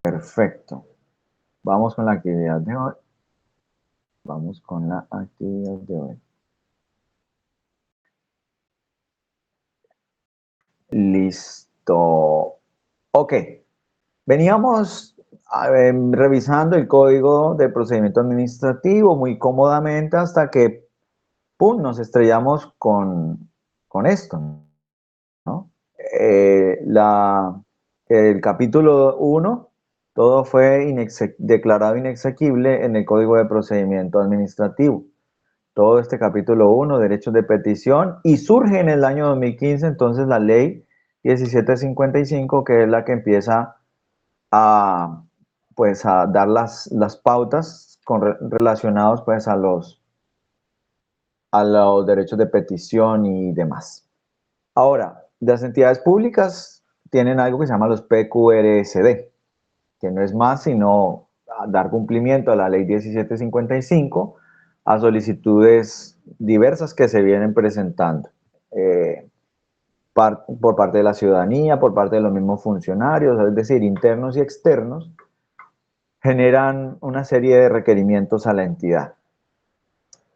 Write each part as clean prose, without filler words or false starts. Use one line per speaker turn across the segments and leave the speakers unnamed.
Perfecto. Vamos con la actividad de hoy. Vamos con la actividad de hoy. Listo. Ok. Veníamos revisando el código de procedimiento administrativo muy cómodamente hasta que, ¡pum!, nos estrellamos con esto, ¿no? El capítulo 1, todo fue declarado inexequible en el Código de Procedimiento Administrativo. Todo este capítulo 1, derechos de petición, y surge en el año 2015 entonces la ley 1755, que es la que empieza a, pues, a dar las pautas relacionados pues a los derechos de petición y demás. Ahora, las entidades públicas tienen algo que se llama los PQRSD, que no es más sino dar cumplimiento a la ley 1755 a solicitudes diversas que se vienen presentando por parte de la ciudadanía, por parte de los mismos funcionarios, es decir, internos y externos, generan una serie de requerimientos a la entidad.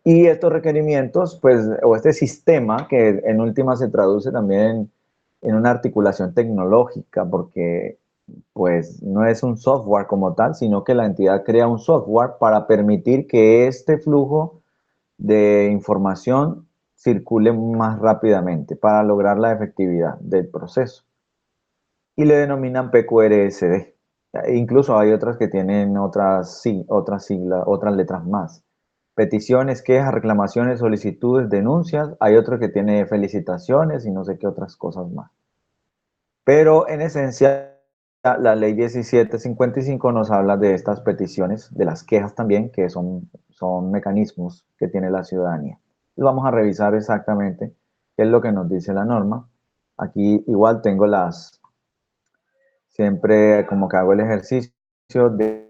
Y estos requerimientos, pues, o este sistema, que en última se traduce también en una articulación tecnológica, porque pues no es un software como tal, sino que la entidad crea un software para permitir que este flujo de información circule más rápidamente para lograr la efectividad del proceso. Y le denominan PQRSD. Incluso hay otras que tienen otras siglas, otras letras más. Peticiones, quejas, reclamaciones, solicitudes, denuncias. Hay otro que tiene felicitaciones y no sé qué otras cosas más. Pero en esencia, la ley 1755 nos habla de estas peticiones, de las quejas también, que son mecanismos que tiene la ciudadanía. Entonces vamos a revisar exactamente qué es lo que nos dice la norma. Aquí igual tengo siempre como que hago el ejercicio de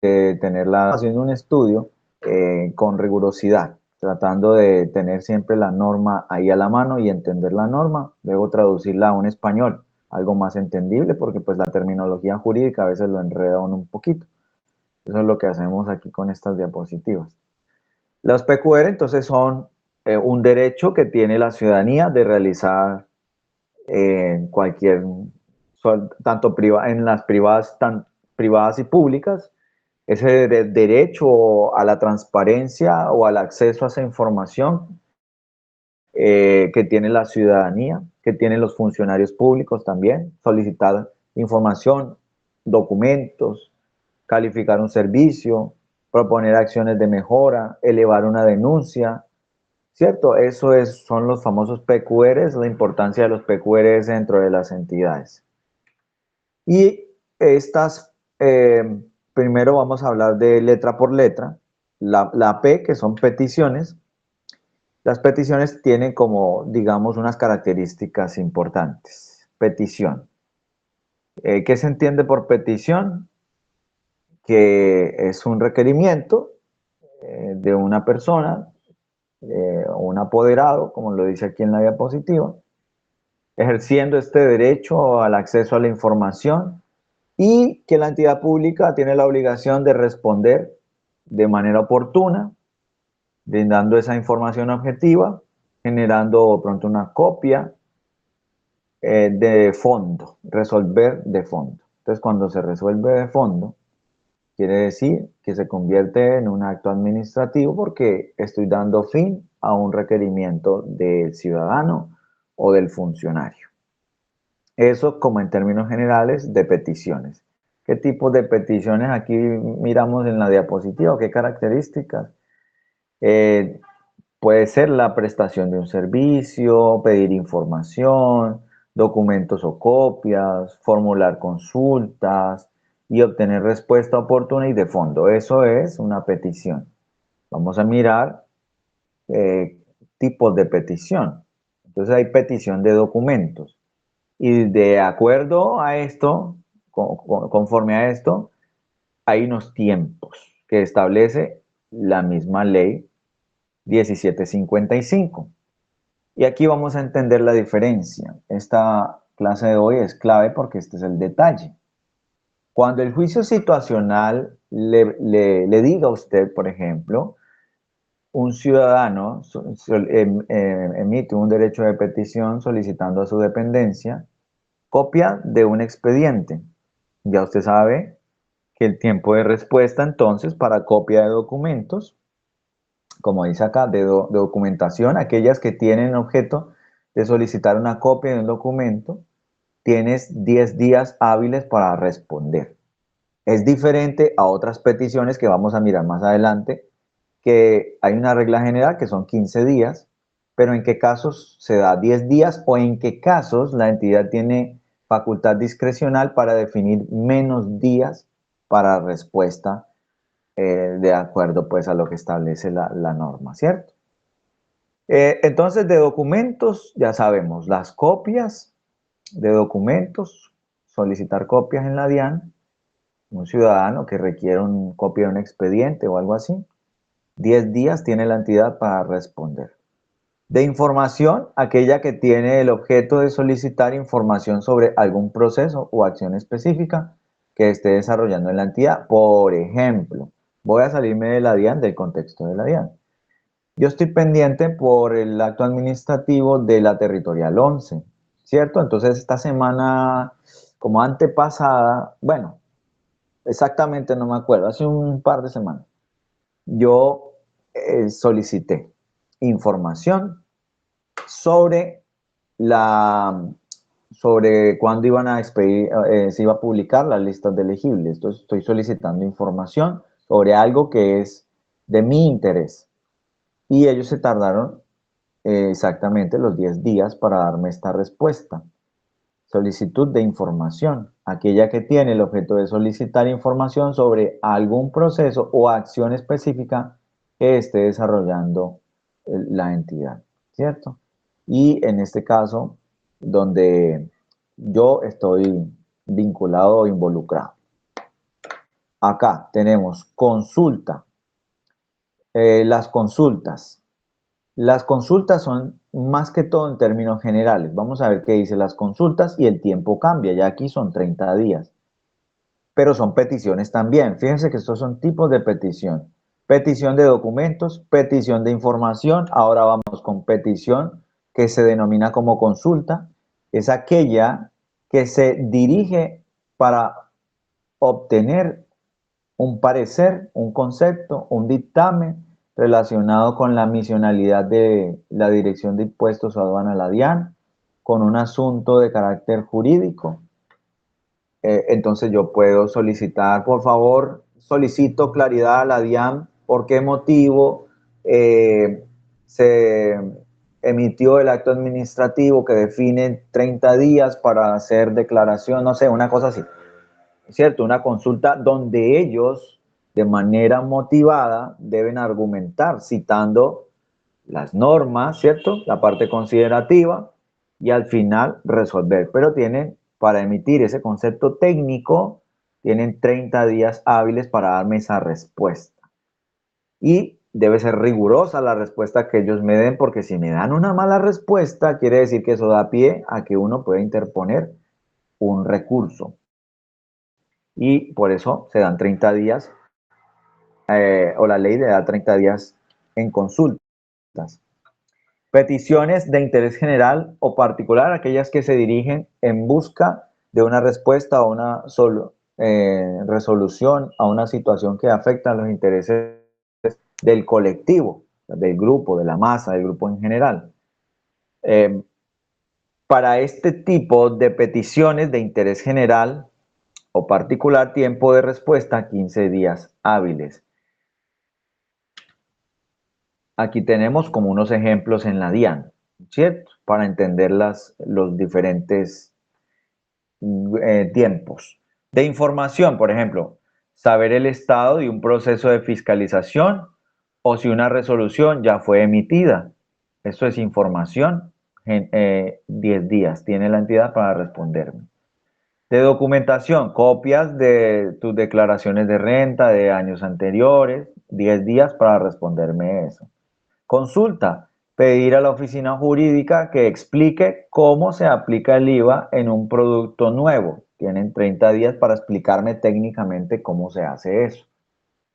tenerla haciendo un estudio con rigurosidad, tratando de tener siempre la norma ahí a la mano y entender la norma, luego traducirla a un español, algo más entendible, porque pues la terminología jurídica a veces lo enreda un poquito. Eso es lo que hacemos aquí con estas diapositivas. Los PQR entonces son un derecho que tiene la ciudadanía de realizar cualquier, tanto en las privadas y públicas, ese derecho a la transparencia o al acceso a esa información que tiene la ciudadanía, que tienen los funcionarios públicos también, solicitar información, documentos, calificar un servicio, proponer acciones de mejora, elevar una denuncia, ¿cierto? Son los famosos PQRs, la importancia de los PQRs dentro de las entidades. Y estas, primero vamos a hablar de letra por letra. La P, que son peticiones. Las peticiones tienen como, digamos, unas características importantes. Petición. ¿Qué se entiende por petición? Que es un requerimiento de una persona o un apoderado, como lo dice aquí en la diapositiva, ejerciendo este derecho al acceso a la información y que la entidad pública tiene la obligación de responder de manera oportuna, brindando esa información objetiva, generando pronto una copia de fondo, resolver de fondo. Entonces, cuando se resuelve de fondo, quiere decir que se convierte en un acto administrativo porque estoy dando fin a un requerimiento del ciudadano o del funcionario. Eso como en términos generales de peticiones. ¿Qué tipo de peticiones aquí miramos en la diapositiva? ¿Qué características? Puede ser la prestación de un servicio, pedir información, documentos o copias, formular consultas y obtener respuesta oportuna y de fondo. Eso es una petición. Vamos a mirar tipos de petición. Entonces hay petición de documentos. Y de acuerdo a esto, conforme a esto, hay unos tiempos que establece la misma ley 1755. Y aquí vamos a entender la diferencia esta clase de hoy es clave porque este es el detalle. Cuando el juicio situacional le diga a usted, por ejemplo, un ciudadano emite un derecho de petición solicitando a su dependencia copia de un expediente. Ya usted sabe que el tiempo de respuesta entonces para copia de documentos, como dice acá, de documentación, aquellas que tienen objeto de solicitar una copia de un documento, tienes 10 días hábiles para responder. Es diferente a otras peticiones que vamos a mirar más adelante, que hay una regla general que son 15 días, pero en qué casos se da 10 días o en qué casos la entidad tiene facultad discrecional para definir menos días para respuesta de acuerdo pues a lo que establece la norma, ¿cierto? Entonces de documentos ya sabemos, las copias de documentos, solicitar copias en la DIAN, un ciudadano que requiere una copia de un expediente o algo así, 10 días tiene la entidad para responder. De información, aquella que tiene el objeto de solicitar información sobre algún proceso o acción específica que esté desarrollando en la entidad. Por ejemplo, voy a salirme de la DIAN, del contexto de la DIAN. Yo estoy pendiente por el acto administrativo de la Territorial 11, ¿cierto? Entonces esta semana, como antepasada, bueno, exactamente no me acuerdo, hace un par de semanas, yo solicité información sobre sobre cuándo iban a expedir, se iba a publicar las listas de elegibles. Entonces estoy solicitando información sobre algo que es de mi interés. Y ellos se tardaron exactamente los 10 días para darme esta respuesta. Solicitud de información, aquella que tiene el objeto de solicitar información sobre algún proceso o acción específica que esté desarrollando la entidad, ¿cierto? Y en este caso, donde yo estoy vinculado o involucrado. Acá tenemos consulta. Las consultas. Las consultas son más que todo en términos generales. Vamos a ver qué dice las consultas y el tiempo cambia. Ya aquí son 30 días. Pero son peticiones también. Fíjense que estos son tipos de petición. Petición de documentos, petición de información. Ahora vamos con petición que se denomina como consulta. Es aquella que se dirige para obtener un parecer, un concepto, un dictamen relacionado con la misionalidad de la Dirección de Impuestos o Aduana, la DIAN, con un asunto de carácter jurídico. Entonces yo puedo solicitar, por favor, solicito claridad a la DIAN, por qué motivo se emitió el acto administrativo que define 30 días para hacer declaración, no sé, una cosa así. ¿Cierto? Una consulta donde ellos, de manera motivada, deben argumentar, citando las normas, ¿cierto? La parte considerativa y al final resolver. Pero tienen, para emitir ese concepto técnico, tienen 30 días hábiles para darme esa respuesta. Y debe ser rigurosa la respuesta que ellos me den, porque si me dan una mala respuesta, quiere decir que eso da pie a que uno pueda interponer un recurso. Y por eso se dan 30 días, o la ley le da 30 días en consultas. Peticiones de interés general o particular, aquellas que se dirigen en busca de una respuesta o una resolución a una situación que afecta a los intereses del colectivo, del grupo, de la masa, del grupo en general. Para este tipo de peticiones de interés general o particular, tiempo de respuesta 15 días hábiles. Aquí tenemos como unos ejemplos en la DIAN, ¿cierto? Para entender los diferentes tiempos. De información, por ejemplo, saber el estado de un proceso de fiscalización o si una resolución ya fue emitida. Eso es información. 10 días tiene la entidad para responderme. De documentación, copias de tus declaraciones de renta de años anteriores, 10 días para responderme eso. Consulta, pedir a la oficina jurídica que explique cómo se aplica el IVA en un producto nuevo. Tienen 30 días para explicarme técnicamente cómo se hace eso.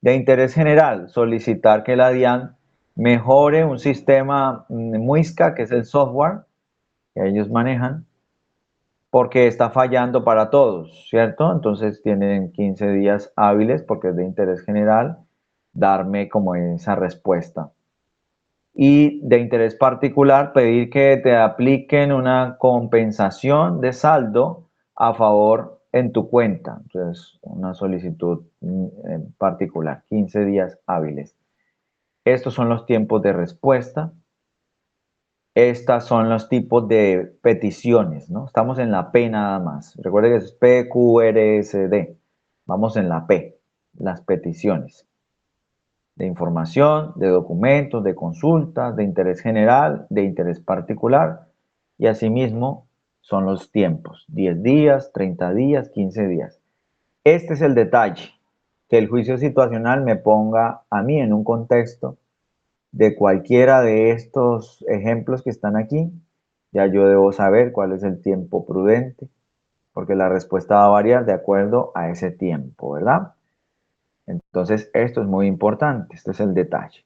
De interés general, solicitar que la DIAN mejore un sistema Muisca, que es el software que ellos manejan, porque está fallando para todos, ¿cierto? Entonces tienen 15 días hábiles, porque es de interés general, darme como esa respuesta. Y de interés particular, pedir que te apliquen una compensación de saldo a favor en tu cuenta. Entonces, una solicitud en particular, 15 días hábiles. Estos son los tiempos de respuesta. Estas son los tipos de peticiones, ¿no? Estamos en la P nada más. Recuerden que es P, Q, R, S, D. Vamos en la P, las peticiones de información, de documentos, de consultas, de interés general, de interés particular, y asimismo son los tiempos, 10 días, 30 días, 15 días. Este es el detalle, que el juicio situacional me ponga a mí en un contexto de cualquiera de estos ejemplos que están aquí. Ya yo debo saber cuál es el tiempo prudente, porque la respuesta va a variar de acuerdo a ese tiempo, ¿verdad? Entonces, esto es muy importante, este es el detalle.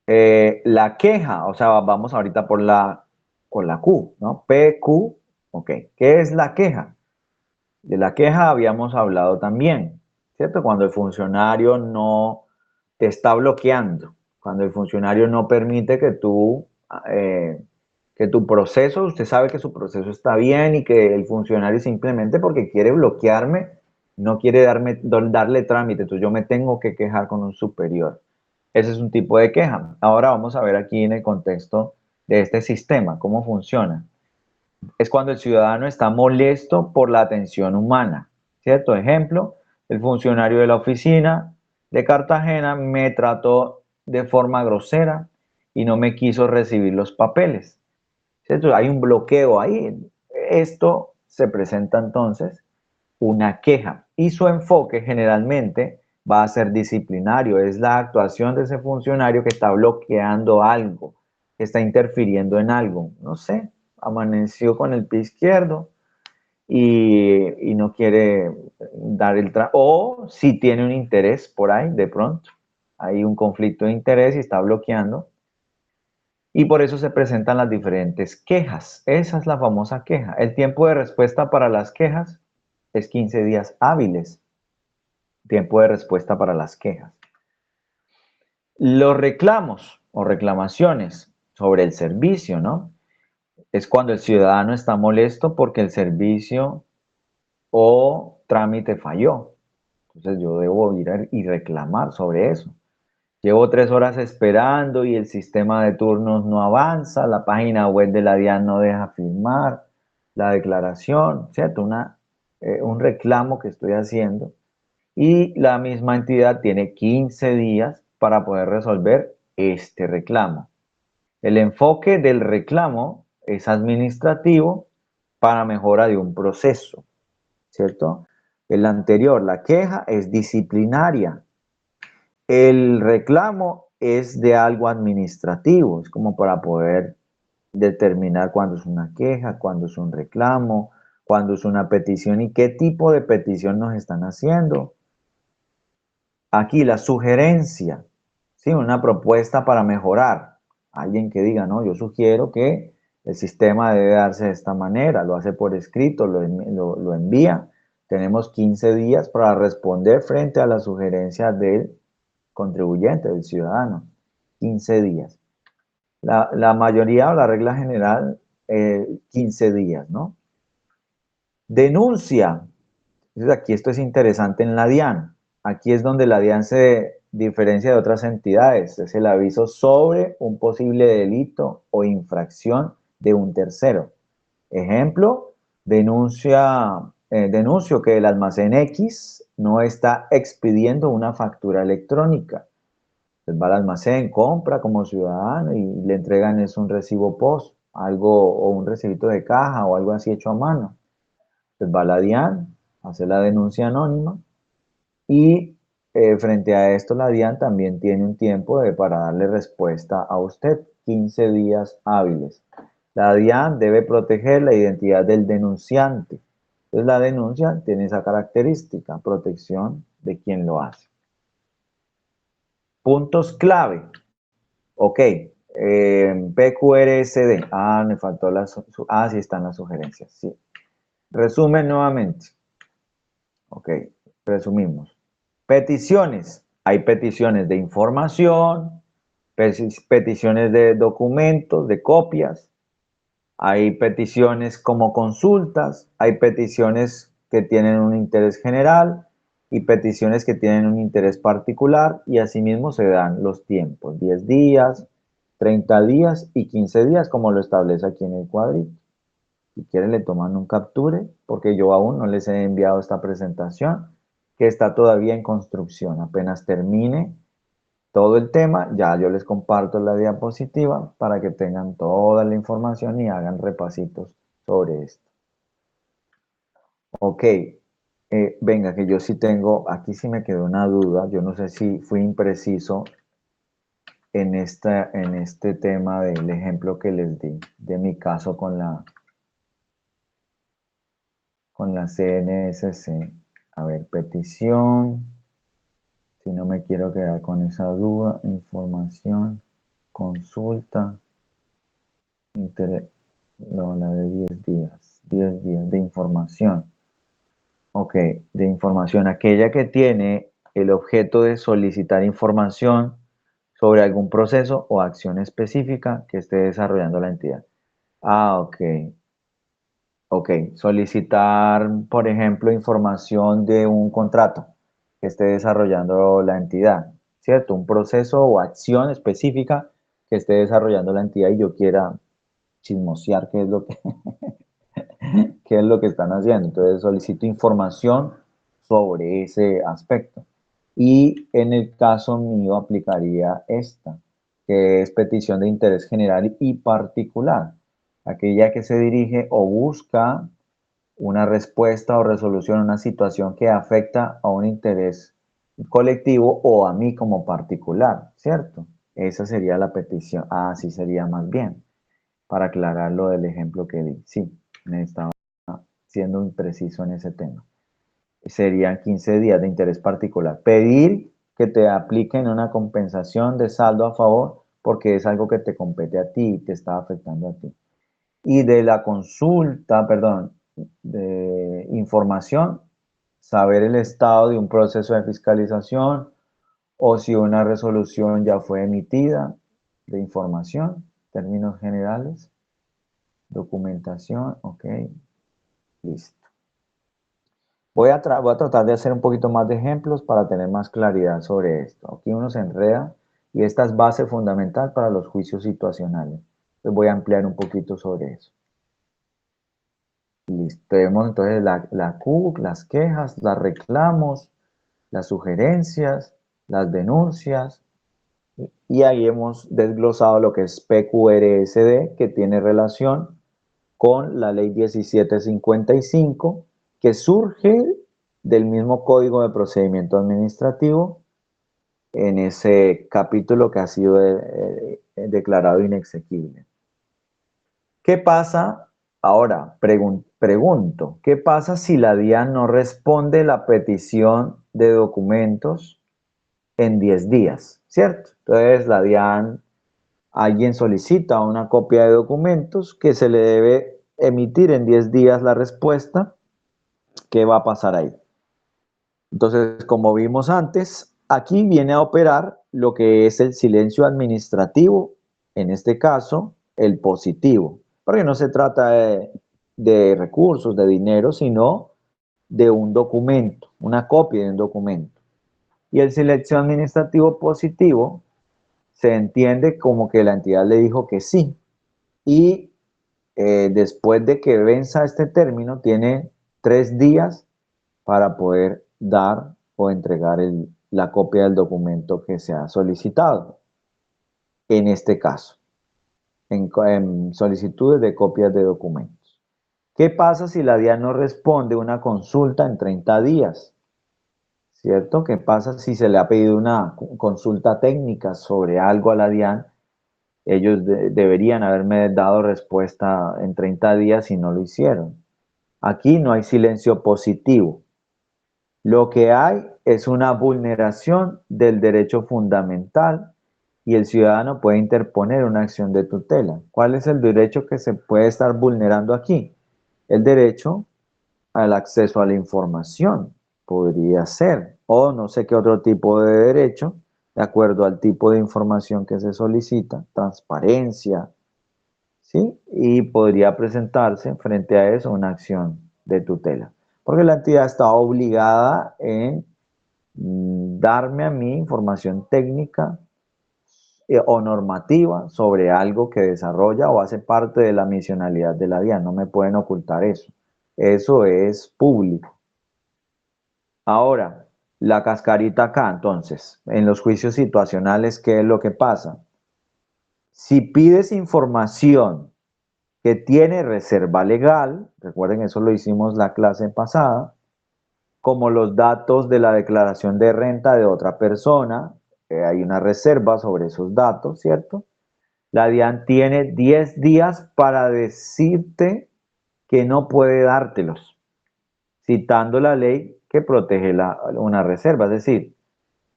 La queja, o sea, vamos ahorita por la Q, ¿no? PQ, ok. ¿Qué es la queja? De la queja habíamos hablado también, ¿cierto? Cuando el funcionario no te está bloqueando, cuando el funcionario no permite que tu proceso, usted sabe que su proceso está bien y que el funcionario simplemente porque quiere bloquearme, no quiere darle trámite, entonces yo me tengo que quejar con un superior. Ese es un tipo de queja. Ahora vamos a ver aquí en el contexto de este sistema, cómo funciona. Es cuando el ciudadano está molesto por la atención humana, ¿cierto? Ejemplo, el funcionario de la oficina de Cartagena me trató de forma grosera y no me quiso recibir los papeles, ¿cierto? Hay un bloqueo ahí. Esto se presenta entonces una queja y su enfoque generalmente va a ser disciplinario, es la actuación de ese funcionario que está bloqueando algo, que está interfiriendo en algo, no sé, amaneció con el pie izquierdo y no quiere dar el trabajo, o si tiene un interés por ahí, de pronto, hay un conflicto de interés y está bloqueando, y por eso se presentan las diferentes quejas. Esa es la famosa queja. El tiempo de respuesta para las quejas es 15 días hábiles. Tiempo de respuesta para las quejas. Los reclamos o reclamaciones sobre el servicio, ¿no? Es cuando el ciudadano está molesto porque el servicio o trámite falló. Entonces yo debo ir y reclamar sobre eso. Llevo 3 horas esperando y el sistema de turnos no avanza, la página web de la DIAN no deja firmar la declaración, ¿cierto? Un reclamo que estoy haciendo y la misma entidad tiene 15 días para poder resolver este reclamo. El enfoque del reclamo es administrativo para mejora de un proceso, ¿cierto? El anterior, la queja, es disciplinaria. El reclamo es de algo administrativo, es como para poder determinar cuándo es una queja, cuándo es un reclamo, cuándo es una petición y qué tipo de petición nos están haciendo. Aquí la sugerencia, ¿sí? Una propuesta para mejorar. Alguien que diga, no, yo sugiero que el sistema debe darse de esta manera, lo hace por escrito, lo envía. Tenemos 15 días para responder frente a la sugerencia del contribuyente, del ciudadano. 15 días. La mayoría o la regla general, 15 días, ¿no? Denuncia. Entonces aquí esto es interesante en la DIAN. Aquí es donde la DIAN se diferencia de otras entidades. Es el aviso sobre un posible delito o infracción de un tercero. Ejemplo, denuncio que el almacén X no está expidiendo una factura electrónica. Entonces va al almacén, compra como ciudadano y le entregan es un recibo post, algo o un recibito de caja o algo así hecho a mano. Entonces va a la DIAN, hace la denuncia anónima y frente a esto, la DIAN también tiene un tiempo para darle respuesta a usted, 15 días hábiles. La DIAN debe proteger la identidad del denunciante. Entonces, la denuncia tiene esa característica, protección de quien lo hace. Puntos clave. Ok. PQRSD. Ah, me faltó sí están las sugerencias. Sí. Resumen nuevamente. Ok, resumimos. Peticiones. Hay peticiones de información, peticiones de documentos, de copias. Hay peticiones como consultas, hay peticiones que tienen un interés general y peticiones que tienen un interés particular, y asimismo se dan los tiempos, 10 días, 30 días y 15 días, como lo establece aquí en el cuadrito. Si quieren le toman un capture, porque yo aún no les he enviado esta presentación, que está todavía en construcción. Apenas termine todo el tema, ya yo les comparto la diapositiva para que tengan toda la información y hagan repasitos sobre esto. Ok, venga, que yo sí tengo, aquí sí me quedó una duda, yo no sé si fui impreciso en este tema del ejemplo que les di, de mi caso con la CNSC. A ver, petición, si no me quiero quedar con esa duda, información, consulta, interés, no, la de 10 días de información. Ok, de información, aquella que tiene el objeto de solicitar información sobre algún proceso o acción específica que esté desarrollando la entidad. Ah, ok. Ok, solicitar, por ejemplo, información de un contrato que esté desarrollando la entidad, ¿cierto? Un proceso o acción específica que esté desarrollando la entidad y yo quiera chismosear qué es lo que, qué es lo que están haciendo. Entonces solicito información sobre ese aspecto. Y en el caso mío aplicaría esta, que es petición de interés general y particular, aquella que se dirige o busca una respuesta o resolución a una situación que afecta a un interés colectivo o a mí como particular, ¿cierto? Esa sería la petición. Ah, sí sería más bien, para aclarar lo del ejemplo que di. Sí, me estaba siendo impreciso en ese tema. Serían 15 días de interés particular. Pedir que te apliquen una compensación de saldo a favor porque es algo que te compete a ti y te está afectando a ti. Y de la consulta, perdón, de información, saber el estado de un proceso de fiscalización o si una resolución ya fue emitida de información, términos generales, documentación, ok, listo. Voy a tratar de hacer un poquito más de ejemplos para tener más claridad sobre esto. Aquí uno se enreda y esta es base fundamental para los juicios situacionales. Entonces voy a ampliar un poquito sobre eso. Listo. Tenemos entonces la Q, las quejas, los reclamos, las sugerencias, las denuncias, y ahí hemos desglosado lo que es PQRSD, que tiene relación con la ley 1755, que surge del mismo Código de Procedimiento Administrativo en ese capítulo que ha sido declarado inexequible. ¿Qué pasa? Ahora, pregunto, ¿qué pasa si la DIAN no responde la petición de documentos en 10 días? ¿Cierto? Entonces, la DIAN, alguien solicita una copia de documentos que se le debe emitir en 10 días la respuesta. ¿Qué va a pasar ahí? Entonces, como vimos antes, aquí viene a operar lo que es el silencio administrativo, en este caso, el positivo, porque no se trata de recursos, de dinero, sino de un documento, una copia de un documento. Y el silencio administrativo positivo se entiende como que la entidad le dijo que sí, y después de que venza este término, tiene 3 días para poder dar o entregar la copia del documento que se ha solicitado. En este caso, en solicitudes de copias de documentos. ¿Qué pasa si la DIAN no responde una consulta en 30 días? ¿cierto? ¿Qué pasa si se le ha pedido una consulta técnica sobre algo a la DIAN? Ellos deberían haberme dado respuesta en 30 días y no lo hicieron. Aquí no hay silencio positivo. Lo que hay es una vulneración del derecho fundamental y el ciudadano puede interponer una acción de tutela. ¿Cuál es el derecho que se puede estar vulnerando aquí? El derecho al acceso a la información, podría ser, o no sé qué otro tipo de derecho, de acuerdo al tipo de información que se solicita, transparencia, ¿sí? Y podría presentarse frente a eso una acción de tutela, porque la entidad está obligada en darme a mí información técnica o normativa sobre algo que desarrolla o hace parte de la misionalidad de la DIAN. No me pueden ocultar eso. Eso es público. Ahora, la cascarita acá, entonces, en los juicios situacionales, ¿qué es lo que pasa? Si pides información que tiene reserva legal, recuerden, eso lo hicimos la clase pasada, como los datos de la declaración de renta de otra persona, hay una reserva sobre esos datos, ¿cierto? La DIAN tiene 10 días para decirte que no puede dártelos, citando la ley que protege una reserva. Es decir,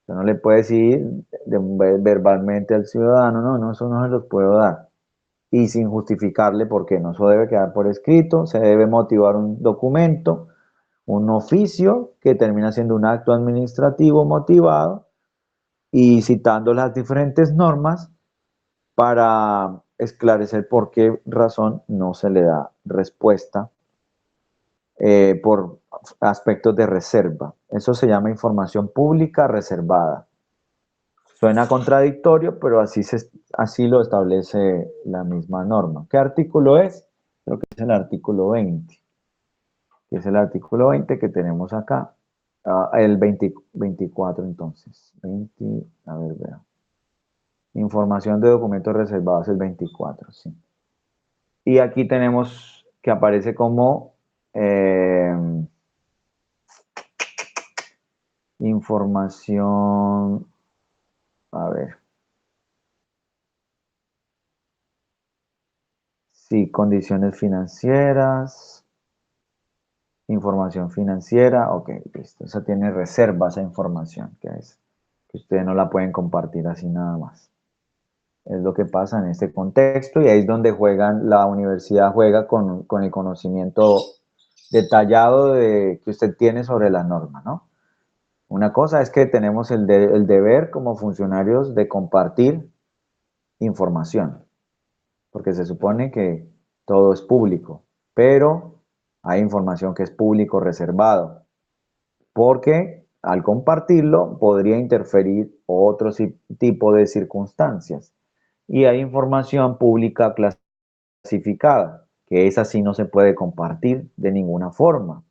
usted no le puede decir verbalmente al ciudadano, no, no, eso no se los puedo dar. Y sin justificarle por qué no, eso debe quedar por escrito, se debe motivar un documento, un oficio que termina siendo un acto administrativo motivado y citando las diferentes normas para esclarecer por qué razón no se le da respuesta por aspectos de reserva. Eso se llama información pública reservada. Suena contradictorio, pero así lo establece la misma norma. ¿Qué artículo es? Creo que es el artículo 20, que es el artículo 20 que tenemos acá. El 24 entonces. 20, a ver, vea. Información de documentos reservados, el 24, sí. Y aquí tenemos que aparece como eh, información, a ver, sí, condiciones financieras, información financiera, ok, listo, esa tiene reserva esa información, que ustedes no la pueden compartir así nada más. Es lo que pasa en este contexto y ahí es donde la universidad juega con el conocimiento detallado que usted tiene sobre la norma, ¿no? Una cosa es que tenemos el deber como funcionarios de compartir información, porque se supone que todo es público, pero hay información que es público reservado, porque al compartirlo podría interferir otro tipo de circunstancias. Y hay información pública clasificada, que esa sí no se puede compartir de ninguna forma.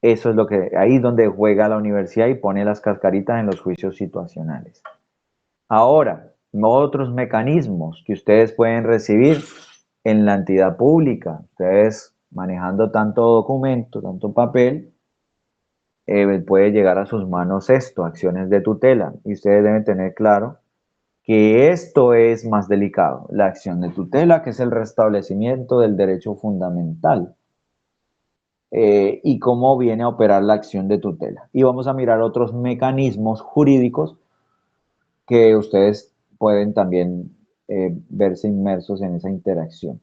Eso es ahí es donde juega la universidad y pone las cascaritas en los juicios situacionales. Ahora, otros mecanismos que ustedes pueden recibir en la entidad pública, ustedes manejando tanto documento, tanto papel, puede llegar a sus manos esto, acciones de tutela, y ustedes deben tener claro que esto es más delicado, la acción de tutela, que es el restablecimiento del derecho fundamental, y cómo viene a operar la acción de tutela. Y vamos a mirar otros mecanismos jurídicos que ustedes pueden también verse inmersos en esa interacción.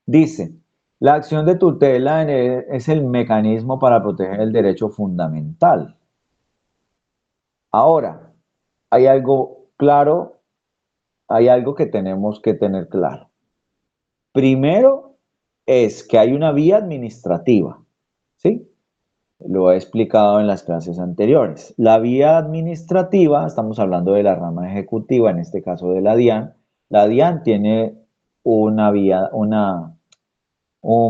Dice, la acción de tutela es el mecanismo para proteger el derecho fundamental. Ahora, hay algo claro, hay algo que tenemos que tener claro. Primero es que hay una vía administrativa, ¿sí? Lo he explicado en las clases anteriores. La vía administrativa, estamos hablando de la rama ejecutiva, en este caso de la DIAN. La DIAN tiene un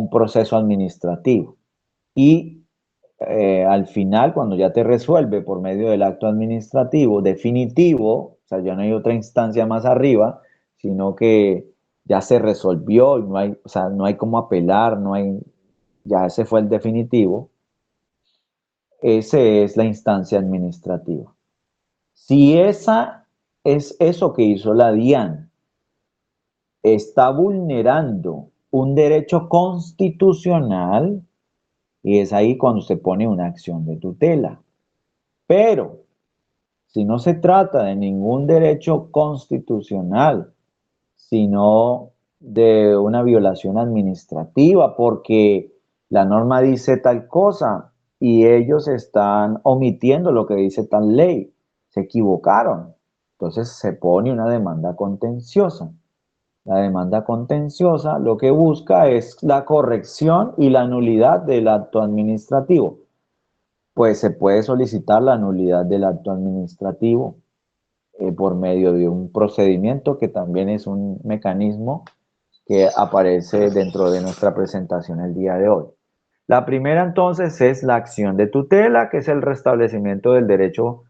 proceso administrativo y al final, cuando ya te resuelve por medio del acto administrativo definitivo, o sea, ya no hay otra instancia más arriba, sino que ya se resolvió y no hay, o sea, no hay cómo apelar, ya ese fue el definitivo. Esa es la instancia administrativa. Si esa es eso que hizo la DIAN, está vulnerando un derecho constitucional, y es ahí cuando se pone una acción de tutela. Pero si no se trata de ningún derecho constitucional, sino de una violación administrativa, porque la norma dice tal cosa y ellos están omitiendo lo que dice tal ley, se equivocaron. Entonces se pone una demanda contenciosa. La demanda contenciosa lo que busca es la corrección y la nulidad del acto administrativo. Pues se puede solicitar la nulidad del acto administrativo por medio de un procedimiento que también es un mecanismo que aparece dentro de nuestra presentación el día de hoy. La primera entonces es la acción de tutela, que es el restablecimiento del derecho,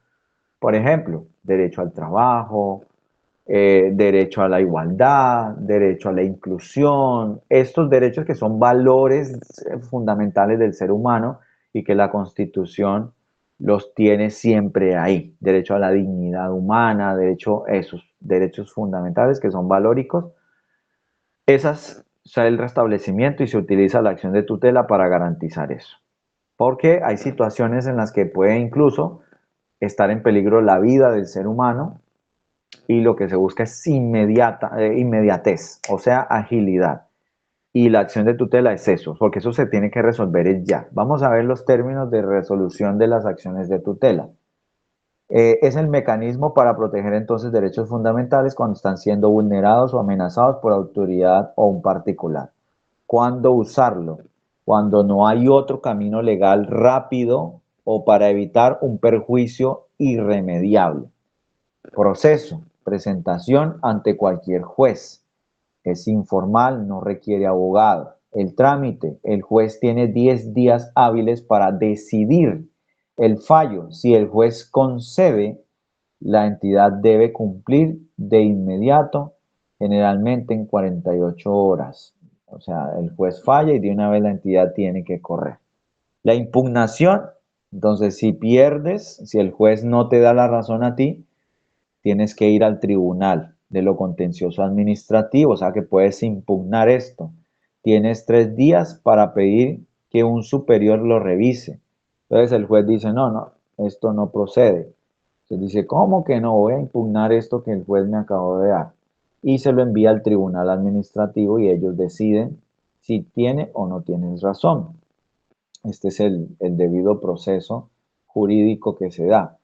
por ejemplo, derecho al trabajo, derecho a la igualdad, derecho a la inclusión, estos derechos que son valores fundamentales del ser humano y que la Constitución los tiene siempre ahí. Derecho a la dignidad humana, derecho a esos derechos fundamentales que son valóricos. Esas, o sea, el restablecimiento y se utiliza la acción de tutela para garantizar eso. Porque hay situaciones en las que puede incluso estar en peligro la vida del ser humano y lo que se busca es inmediatez, o sea, agilidad. Y la acción de tutela es eso, porque eso se tiene que resolver ya. Vamos a ver los términos de resolución de las acciones de tutela. Es el mecanismo para proteger entonces derechos fundamentales cuando están siendo vulnerados o amenazados por autoridad o un particular. ¿Cuándo usarlo? Cuando no hay otro camino legal rápido o para evitar un perjuicio irremediable. Proceso, presentación ante cualquier juez. Es informal, no requiere abogado. El trámite, el juez tiene 10 días hábiles para decidir el fallo. Si el juez concede, la entidad debe cumplir de inmediato, generalmente en 48 horas. O sea, el juez falla y de una vez la entidad tiene que correr. La impugnación, entonces si pierdes, si el juez no te da la razón a ti, tienes que ir al tribunal de lo contencioso administrativo, o sea que puedes impugnar esto. Tienes 3 días para pedir que un superior lo revise. Entonces el juez dice, no, no, esto no procede. Entonces dice, ¿cómo que no? Voy a impugnar esto que el juez me acabó de dar. Y se lo envía al tribunal administrativo y ellos deciden si tiene o no tienes razón. Este es el debido proceso jurídico que se da.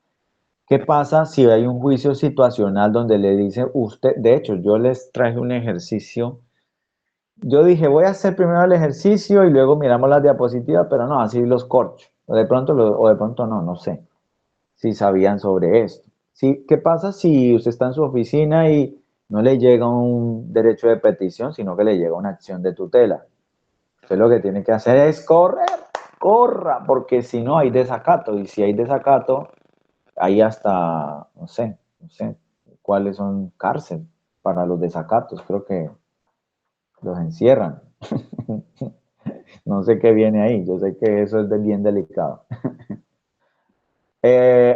¿Qué pasa si hay un juicio situacional donde le dice usted, de hecho, yo les traje un ejercicio, yo dije, voy a hacer primero el ejercicio y luego miramos las diapositivas, pero no, así los corcho, o de pronto no, no sé si sabían sobre esto. Sí, ¿qué pasa si usted está en su oficina y no le llega un derecho de petición, sino que le llega una acción de tutela? Usted lo que tiene que hacer es correr, corra, porque si no hay desacato, y si hay desacato, hay hasta, no sé cuáles son cárcel para los desacatos, creo que los encierran. No sé qué viene ahí, yo sé que eso es bien delicado.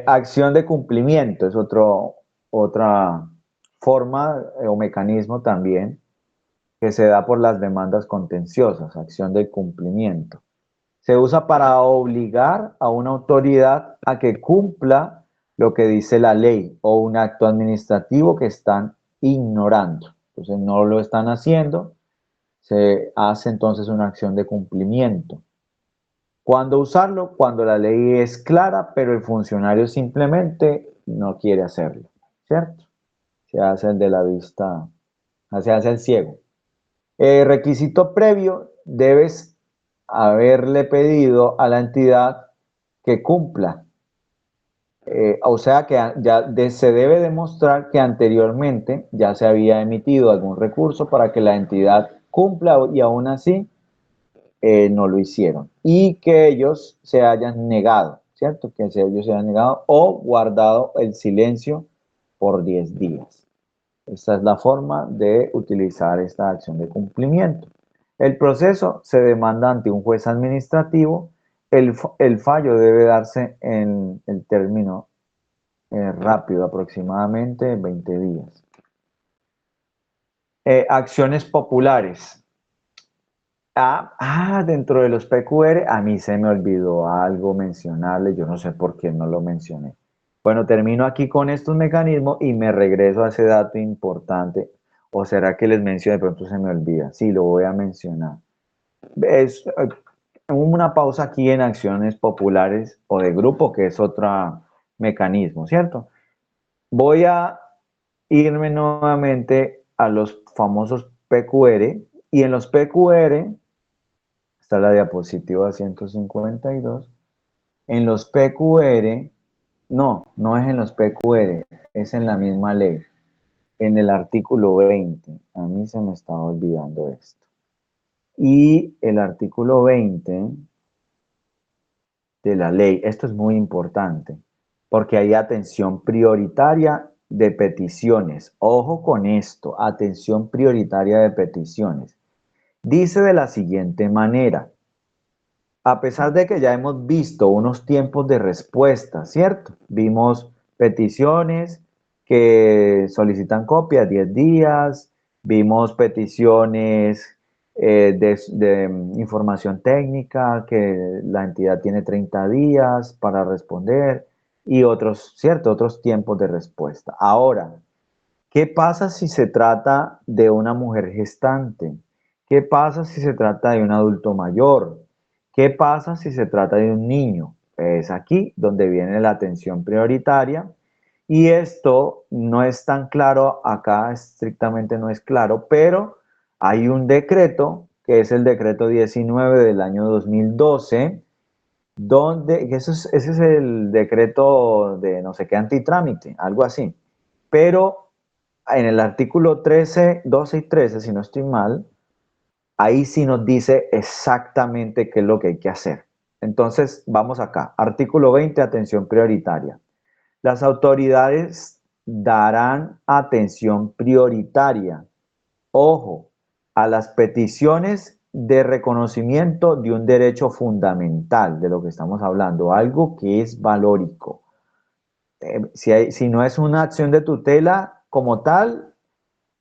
Acción de cumplimiento es otra forma o mecanismo también que se da por las demandas contenciosas, acción de cumplimiento. Se usa para obligar a una autoridad a que cumpla lo que dice la ley o un acto administrativo que están ignorando. Entonces no lo están haciendo, se hace entonces una acción de cumplimiento. ¿Cuándo usarlo? Cuando la ley es clara, pero el funcionario simplemente no quiere hacerlo, ¿cierto? Se hace el de la vista, se hace el ciego. Requisito previo, debes haberle pedido a la entidad que cumpla. O sea que se debe demostrar que anteriormente ya se había emitido algún recurso para que la entidad cumpla y aún así no lo hicieron. Y que ellos se hayan negado, ¿cierto? Que ellos se hayan negado o guardado el silencio por 10 días. Esta es la forma de utilizar esta acción de cumplimiento. El proceso se demanda ante un juez administrativo El fallo debe darse en el término rápido, aproximadamente 20 días. Acciones populares. Dentro de los PQR, a mí se me olvidó algo mencionarle, yo no sé por qué no lo mencioné. Bueno, termino aquí con estos mecanismos y me regreso a ese dato importante. ¿O será que les menciono? De pronto se me olvida. Sí, lo voy a mencionar. Es una pausa aquí en acciones populares o de grupo, que es otro mecanismo, ¿cierto? Voy a irme nuevamente a los famosos PQR y en los PQR está la diapositiva 152. En los PQR, no es en los PQR, es en la misma ley, en el artículo 20. A mí se me estaba olvidando esto. Y el artículo 20 de la ley, esto es muy importante, porque hay atención prioritaria de peticiones. Ojo con esto, atención prioritaria de peticiones. Dice de la siguiente manera: a pesar de que ya hemos visto unos tiempos de respuesta, ¿cierto? Vimos peticiones que solicitan copias 10 días, vimos peticiones de información técnica que la entidad tiene 30 días para responder y otros, ¿cierto? Otros tiempos de respuesta. Ahora, ¿qué pasa si se trata de una mujer gestante? ¿Qué pasa si se trata de un adulto mayor? ¿Qué pasa si se trata de un niño? Es aquí donde viene la atención prioritaria y esto no es tan claro, acá estrictamente no es claro, pero hay un decreto que es el decreto 19 del año 2012, donde ese es el decreto de no sé qué antitrámite, algo así. Pero en el artículo 13, 12 y 13, si no estoy mal, ahí sí nos dice exactamente qué es lo que hay que hacer. Entonces, vamos acá. Artículo 20, atención prioritaria. Las autoridades darán atención prioritaria, ojo, a las peticiones de reconocimiento de un derecho fundamental, de lo que estamos hablando, algo que es valórico. Si no es una acción de tutela como tal,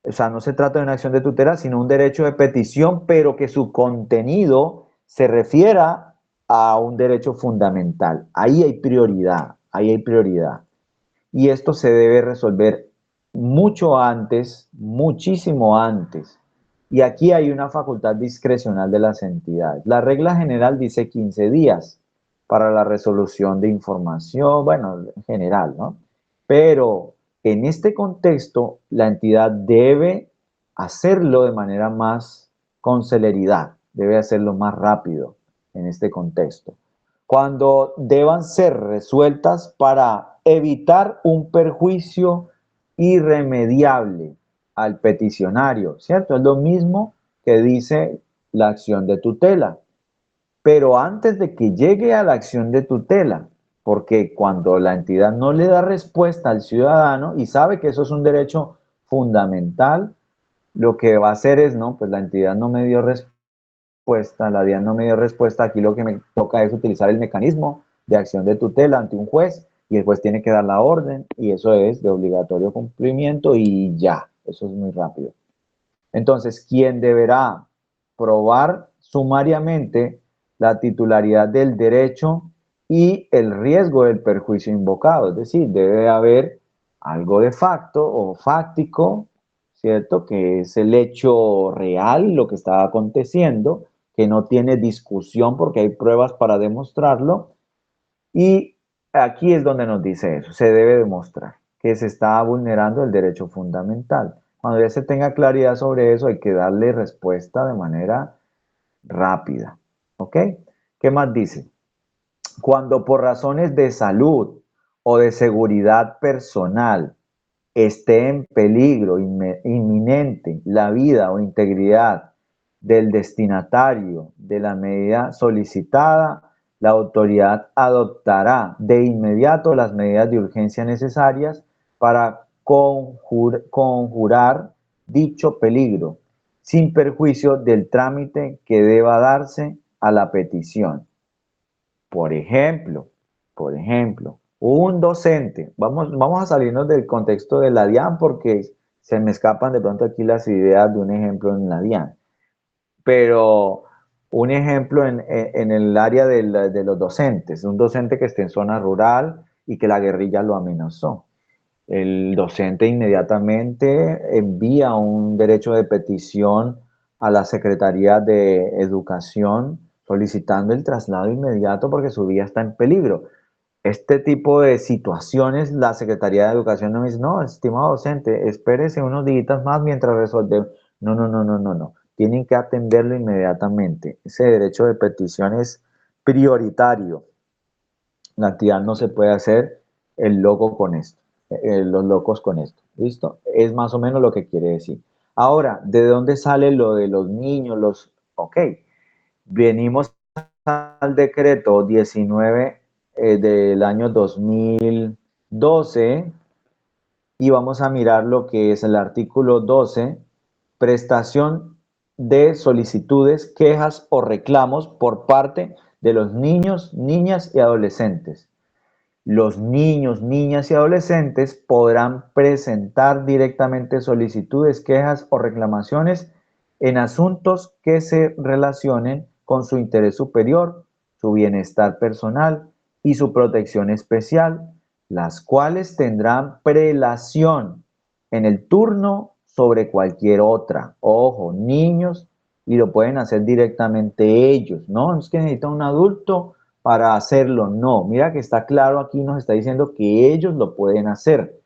o sea, no se trata de una acción de tutela, sino un derecho de petición, pero que su contenido se refiera a un derecho fundamental. Ahí hay prioridad, ahí hay prioridad. Y esto se debe resolver mucho antes, muchísimo antes. Y aquí hay una facultad discrecional de las entidades. La regla general dice 15 días para la resolución de información, bueno, en general, ¿no? Pero en este contexto, la entidad debe hacerlo de manera más con celeridad, debe hacerlo más rápido en este contexto, cuando deban ser resueltas para evitar un perjuicio irremediable al peticionario, ¿cierto? Es lo mismo que dice la acción de tutela. Pero antes de que llegue a la acción de tutela, porque cuando la entidad no le da respuesta al ciudadano y sabe que eso es un derecho fundamental, lo que va a hacer es, no, pues la entidad no me dio respuesta, la DIAN no me dio respuesta, aquí lo que me toca es utilizar el mecanismo de acción de tutela ante un juez y el juez tiene que dar la orden y eso es de obligatorio cumplimiento y ya, eso es muy rápido. Entonces, ¿quién deberá probar sumariamente la titularidad del derecho y el riesgo del perjuicio invocado? Es decir, debe haber algo de facto o fáctico, ¿cierto? Que es el hecho real, lo que está aconteciendo, que no tiene discusión porque hay pruebas para demostrarlo. Y aquí es donde nos dice eso, se debe demostrar que se está vulnerando el derecho fundamental. Cuando ya se tenga claridad sobre eso, hay que darle respuesta de manera rápida. ¿Ok? ¿Qué más dice? Cuando por razones de salud o de seguridad personal esté en peligro inminente la vida o integridad del destinatario de la medida solicitada, la autoridad adoptará de inmediato las medidas de urgencia necesarias para conjurar dicho peligro, sin perjuicio del trámite que deba darse a la petición. Por ejemplo, un docente, vamos a salirnos del contexto de la DIAN porque se me escapan de pronto aquí las ideas de un ejemplo en la DIAN, pero un ejemplo en el área de los docentes, un docente que esté en zona rural y que la guerrilla lo amenazó. El docente inmediatamente envía un derecho de petición a la Secretaría de Educación solicitando el traslado inmediato porque su vida está en peligro. Este tipo de situaciones, la Secretaría de Educación no dice, no, estimado docente, espérese unos días más mientras resolvemos. No, no, no, no, no, no. Tienen que atenderlo inmediatamente. Ese derecho de petición es prioritario. La actividad no se puede hacer el loco con esto, los locos con esto. ¿Listo? Es más o menos lo que quiere decir. Ahora, ¿de dónde sale lo de los niños? Ok, venimos al decreto 19 del año 2012 y vamos a mirar lo que es el artículo 12, prestación de solicitudes, quejas o reclamos por parte de los niños, niñas y adolescentes. Los niños, niñas y adolescentes podrán presentar directamente solicitudes, quejas o reclamaciones en asuntos que se relacionen con su interés superior, su bienestar personal y su protección especial, las cuales tendrán prelación en el turno sobre cualquier otra. Ojo, niños, y lo pueden hacer directamente ellos, ¿no? Es que necesita un adulto para hacerlo. No, mira que está claro aquí, nos está diciendo que ellos lo pueden hacer.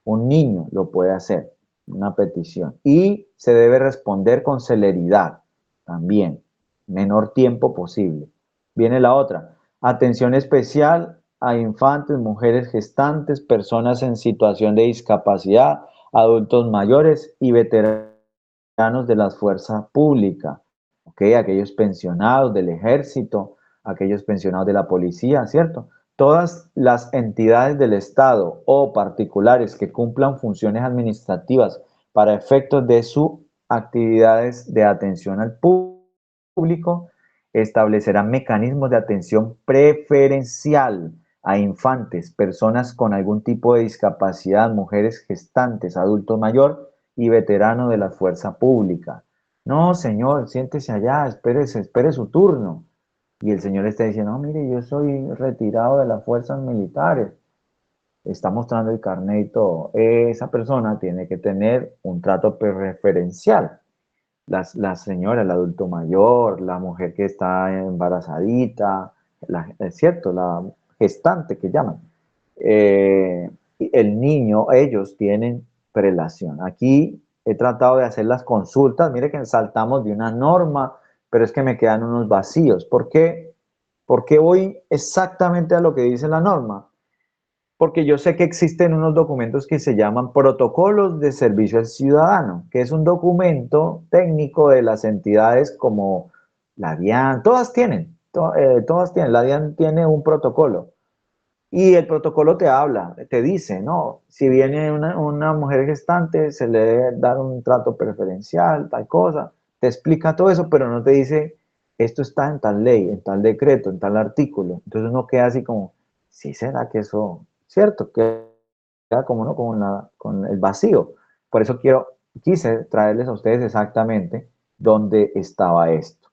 Un niño lo puede hacer, una petición. Y se debe responder con celeridad también, menor tiempo posible. Viene la otra, atención especial a infantes, mujeres gestantes, personas en situación de discapacidad, adultos mayores y veteranos de la fuerza pública, ¿ok? Aquellos pensionados del ejército, aquellos pensionados de la policía, ¿cierto? Todas las entidades del Estado o particulares que cumplan funciones administrativas para efectos de sus actividades de atención al público establecerán mecanismos de atención preferencial a infantes, personas con algún tipo de discapacidad, mujeres gestantes, adulto mayor y veterano de la fuerza pública. No, señor, siéntese allá, espere su turno. Y el señor está diciendo, no, mire, yo soy retirado de las fuerzas militares. Está mostrando el carnet y todo. Esa persona tiene que tener un trato preferencial. La señora, el adulto mayor, la mujer que está embarazadita, es cierto, la gestante que llaman. Eh, el niño, ellos tienen prelación. Aquí he tratado de hacer las consultas, mire que saltamos de una norma, pero es que me quedan unos vacíos. ¿Por qué? ¿Por qué voy exactamente a lo que dice la norma? Porque yo sé que existen unos documentos que se llaman protocolos de servicio al ciudadano, que es un documento técnico de las entidades como la DIAN, todas tienen, la DIAN tiene un protocolo. Y el protocolo te habla, te dice, no, si viene una mujer gestante, se le debe dar un trato preferencial, tal cosa, te explica todo eso, pero no te dice, esto está en tal ley, en tal decreto, en tal artículo. Entonces uno queda así como, sí, será que eso, cierto, queda como no, con el vacío. Por eso quise traerles a ustedes exactamente dónde estaba esto.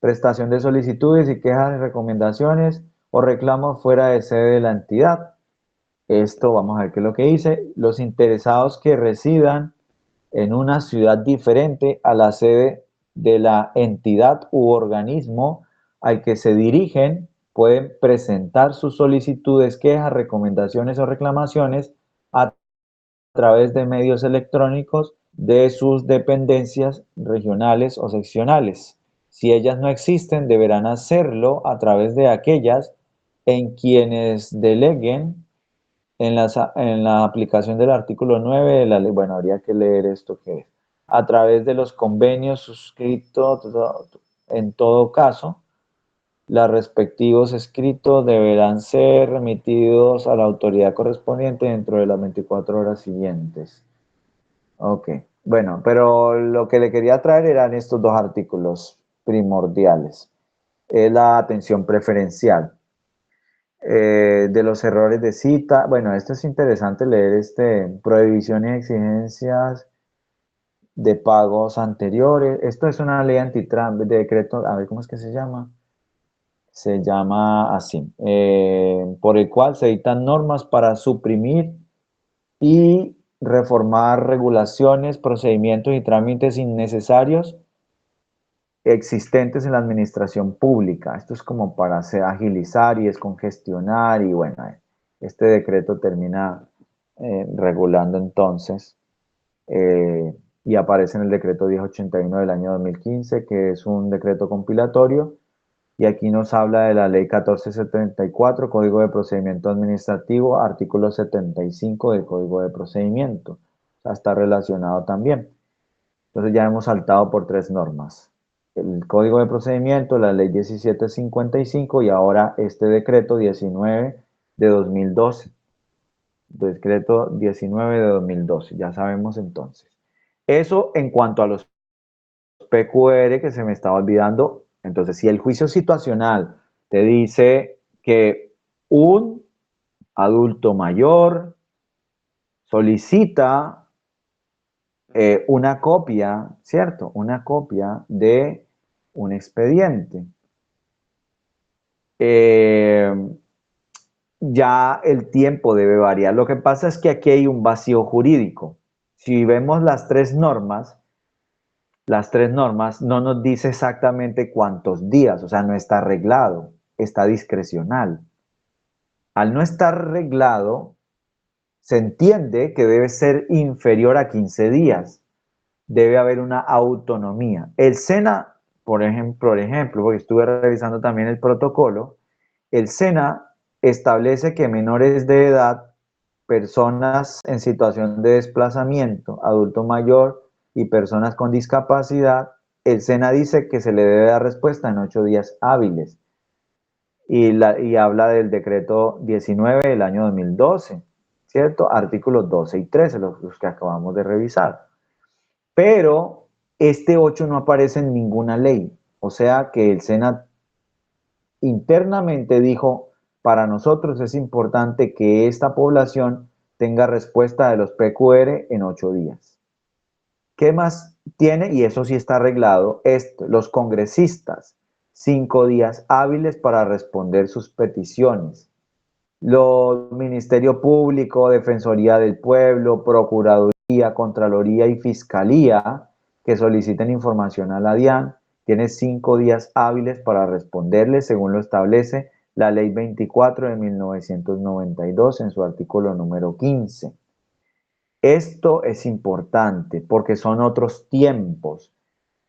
Prestación de solicitudes y quejas y recomendaciones o reclamos fuera de sede de la entidad. Esto, vamos a ver qué es lo que dice. Los interesados que residan en una ciudad diferente a la sede de la entidad u organismo al que se dirigen pueden presentar sus solicitudes, quejas, recomendaciones o reclamaciones a través de medios electrónicos de sus dependencias regionales o seccionales. Si ellas no existen, deberán hacerlo a través de aquellas en quienes deleguen en la aplicación del artículo 9 de la ley. Bueno, habría que leer esto que es. A través de los convenios suscritos, en todo caso, los respectivos escritos deberán ser remitidos a la autoridad correspondiente dentro de las 24 horas siguientes. Ok, bueno, pero lo que le quería traer eran estos dos artículos primordiales. Es la atención preferencial. de los errores de cita. Bueno, esto es interesante leer prohibiciones y exigencias de pagos anteriores. Esto es una ley antitrampa, de decreto, a ver cómo es que se llama. Se llama así, por el cual se dictan normas para suprimir y reformar regulaciones, procedimientos y trámites innecesarios existentes en la administración pública. Esto es como para agilizar y descongestionar y bueno, este decreto termina regulando entonces y aparece en el decreto 1081 del año 2015, que es un decreto compilatorio, y aquí nos habla de la ley 1474, Código de Procedimiento Administrativo, artículo 75 del Código de Procedimiento. O sea, está relacionado también. Entonces ya hemos saltado por tres normas. El Código de Procedimiento, la ley 1755 y ahora este decreto 19 de 2012. Decreto 19 de 2012, ya sabemos entonces. Eso en cuanto a los PQR que se me estaba olvidando. Entonces, si el juicio situacional te dice que un adulto mayor solicita una copia, ¿cierto? Una copia de un expediente. Eh, ya el tiempo debe variar. Lo que pasa es que aquí hay un vacío jurídico. Si vemos las tres normas no nos dice exactamente cuántos días, o sea, no está arreglado, está discrecional. Al no estar arreglado, se entiende que debe ser inferior a 15 días. Debe haber una autonomía. El SENA, por ejemplo, porque estuve revisando también el protocolo, el SENA establece que menores de edad, personas en situación de desplazamiento, adulto mayor y personas con discapacidad, el SENA dice que se le debe dar respuesta en 8 días hábiles y habla del decreto 19 del año 2012, ¿cierto? Artículos 12 y 13, los que acabamos de revisar. Pero este 8 no aparece en ninguna ley, o sea que el SENA internamente dijo, para nosotros es importante que esta población tenga respuesta de los PQR en 8 días. ¿Qué más tiene? Y eso sí está arreglado, los congresistas, 5 días hábiles para responder sus peticiones. Los Ministerio Público, Defensoría del Pueblo, Procuraduría, Contraloría y Fiscalía que soliciten información a la DIAN, tiene 5 días hábiles para responderle, según lo establece la Ley 24 de 1992 en su artículo número 15. Esto es importante porque son otros tiempos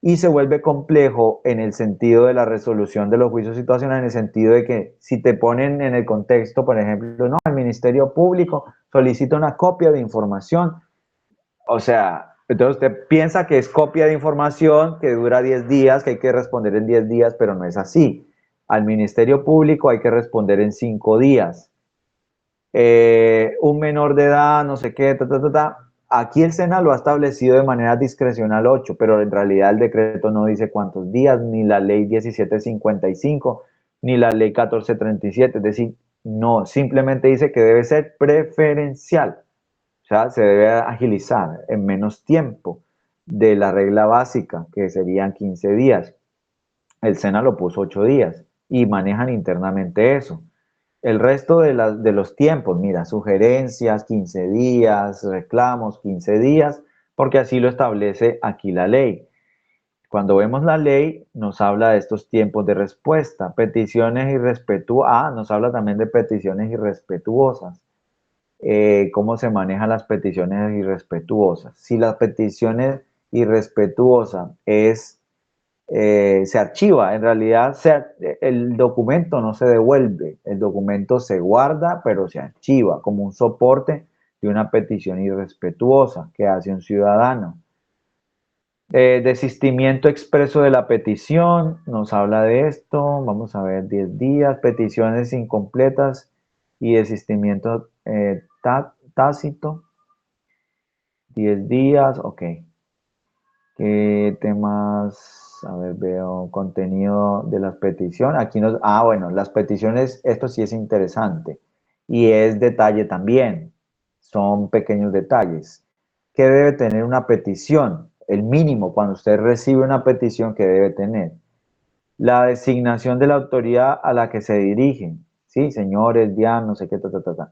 y se vuelve complejo en el sentido de la resolución de los juicios situacionales, en el sentido de que si te ponen en el contexto, por ejemplo, no, el Ministerio Público solicita una copia de información, o sea, entonces usted piensa que es copia de información que dura 10 días, que hay que responder en 10 días, pero no es así. Al Ministerio Público hay que responder en 5 días. Un menor de edad, no sé qué, ta, ta, ta, ta. Aquí el SENA lo ha establecido de manera discrecional 8, pero en realidad el decreto no dice cuántos días, ni la ley 1755, ni la ley 1437, es decir, no, simplemente dice que debe ser preferencial, o sea, se debe agilizar en menos tiempo de la regla básica, que serían 15 días. El SENA lo puso 8 días y manejan internamente eso. El resto de los tiempos, mira, sugerencias, 15 días, reclamos, 15 días, porque así lo establece aquí la ley. Cuando vemos la ley, nos habla de estos tiempos de respuesta, peticiones irrespetuosas, nos habla también de peticiones irrespetuosas, cómo se manejan las peticiones irrespetuosas. Si la petición irrespetuosa se archiva, en realidad el documento no se devuelve, el documento se guarda, pero se archiva como un soporte de una petición irrespetuosa que hace un ciudadano. Desistimiento expreso de la petición, nos habla de esto, vamos a ver, 10 días, peticiones incompletas y desistimiento tácito, 10 días, ok. ¿Qué temas? A ver, veo contenido de las peticiones. Aquí nos, bueno, las peticiones, esto sí es interesante y es detalle también. Son pequeños detalles. ¿Qué debe tener una petición? El mínimo cuando usted recibe una petición que debe tener. La designación de la autoridad a la que se dirigen. Sí, señores, Diane, no sé qué, ta, ta, ta, ta.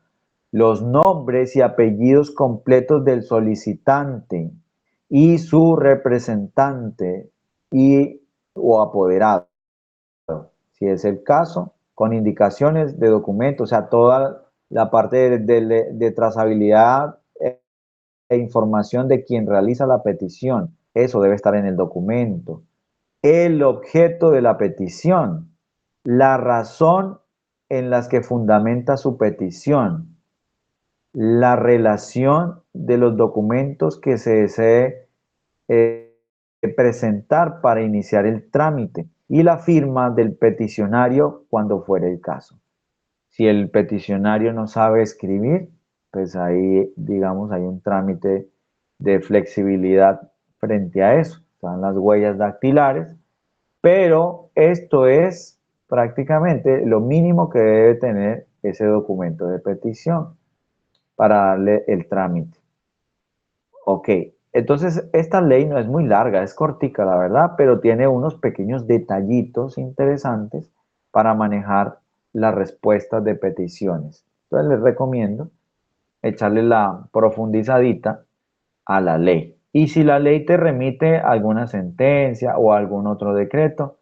Los nombres y apellidos completos del solicitante y su representante y o apoderado, si es el caso, con indicaciones de documentos, o sea, toda la parte de trazabilidad e información de quien realiza la petición, eso debe estar en el documento. El objeto de la petición, la razón en las que fundamenta su petición, la relación de los documentos que se desee presentar para iniciar el trámite y la firma del peticionario cuando fuere el caso. Si el peticionario no sabe escribir, pues ahí, digamos, hay un trámite de flexibilidad frente a eso. Están las huellas dactilares, pero esto es prácticamente lo mínimo que debe tener ese documento de petición para darle el trámite. Ok, entonces esta ley no es muy larga, es cortica, la verdad, pero tiene unos pequeños detallitos interesantes para manejar las respuestas de peticiones. Entonces les recomiendo echarle la profundizadita a la ley. Y si la ley te remite a alguna sentencia o a algún otro decreto,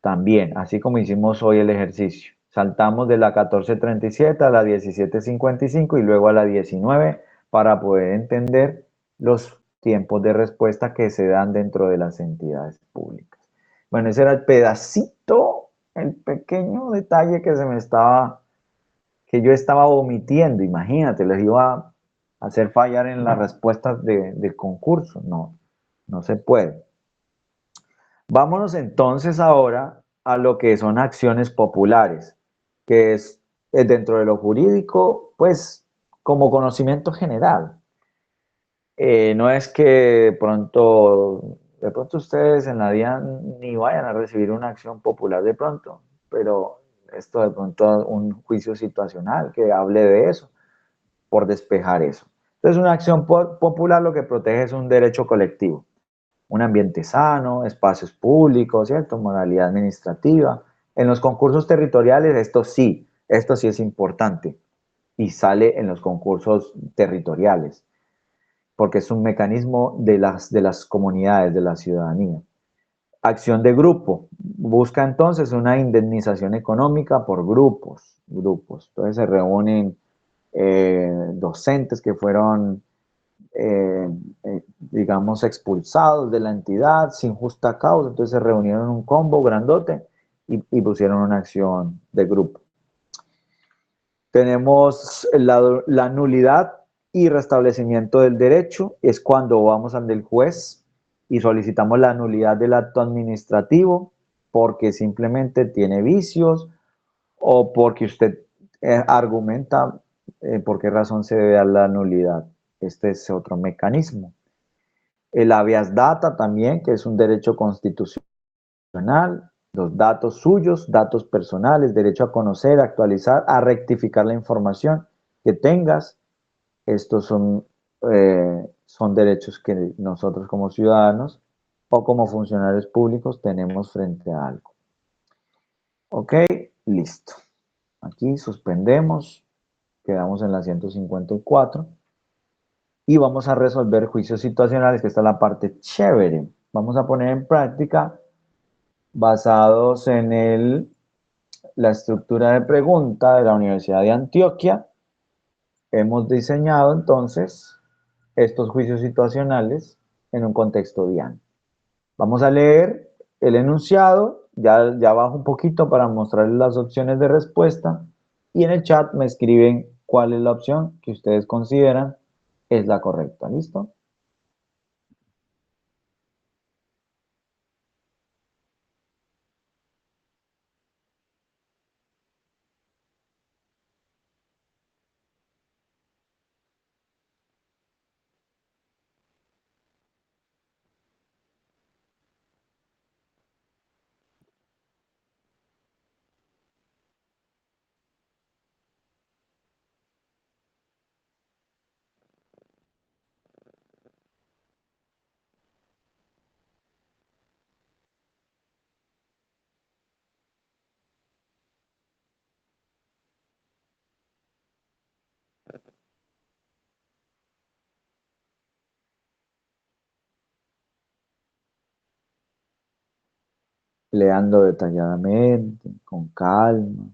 también, así como hicimos hoy el ejercicio. Saltamos de la 1437 a la 1755 y luego a la 19 para poder entender los tiempos de respuesta que se dan dentro de las entidades públicas. Bueno, ese era el pedacito, el pequeño detalle que se me estaba, que yo estaba omitiendo. Imagínate, les iba a hacer fallar en las respuestas del concurso. No, no se puede. Vámonos entonces ahora a lo que son acciones populares, que es dentro de lo jurídico, pues como conocimiento general. No es que de pronto ustedes en la DIAN ni vayan a recibir una acción popular de pronto, pero esto de pronto un juicio situacional que hable de eso, por despejar eso. Entonces una acción popular lo que protege es un derecho colectivo, un ambiente sano, espacios públicos, ¿cierto? Moralidad administrativa. En los concursos territoriales esto sí es importante y sale en los concursos territoriales, porque es un mecanismo de las comunidades, de la ciudadanía. Acción de grupo, busca entonces una indemnización económica por grupos. Entonces se reúnen docentes que fueron digamos, expulsados de la entidad sin justa causa. Entonces se reunieron un combo grandote y pusieron una acción de grupo. Tenemos la nulidad y restablecimiento del derecho. Es cuando vamos ante el juez y solicitamos la nulidad del acto administrativo porque simplemente tiene vicios o porque usted argumenta por qué razón se debe dar la nulidad. Este es otro mecanismo. El habeas data también, que es un derecho constitucional, los datos suyos, datos personales, derecho a conocer, a actualizar, a rectificar la información que tengas. Estos son derechos que nosotros como ciudadanos o como funcionarios públicos tenemos frente a algo. Ok, listo. Aquí suspendemos, quedamos en la 154 y vamos a resolver juicios situacionales, que está la parte chévere. Vamos a poner en práctica basados en la estructura de pregunta de la Universidad de Antioquia. Hemos diseñado entonces estos juicios situacionales en un contexto DIAN. Vamos a leer el enunciado, ya bajo un poquito para mostrarles las opciones de respuesta y en el chat me escriben cuál es la opción que ustedes consideran es la correcta. ¿Listo? leando detalladamente, con calma.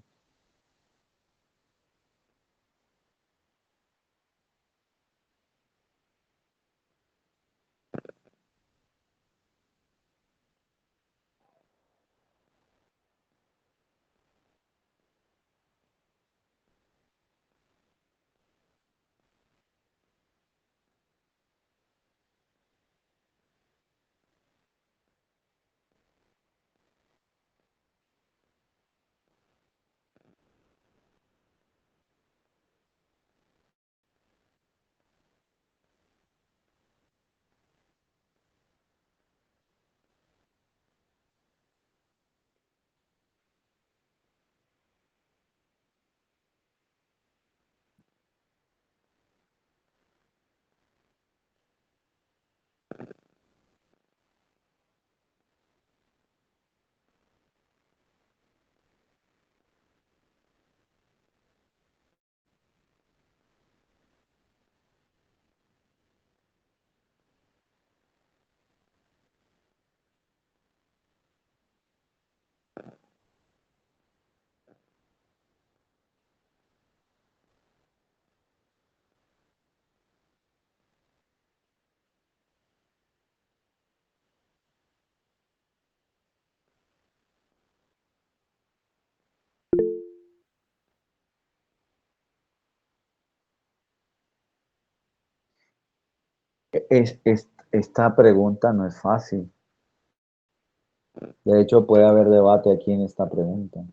Esta pregunta no es fácil. De hecho, puede haber debate aquí en esta pregunta.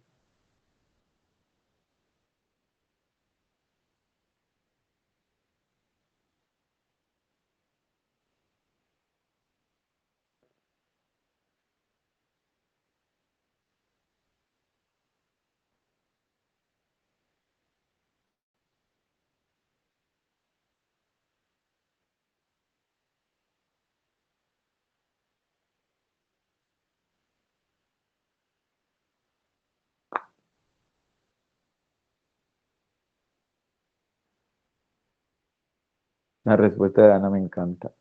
La respuesta de Ana me encanta.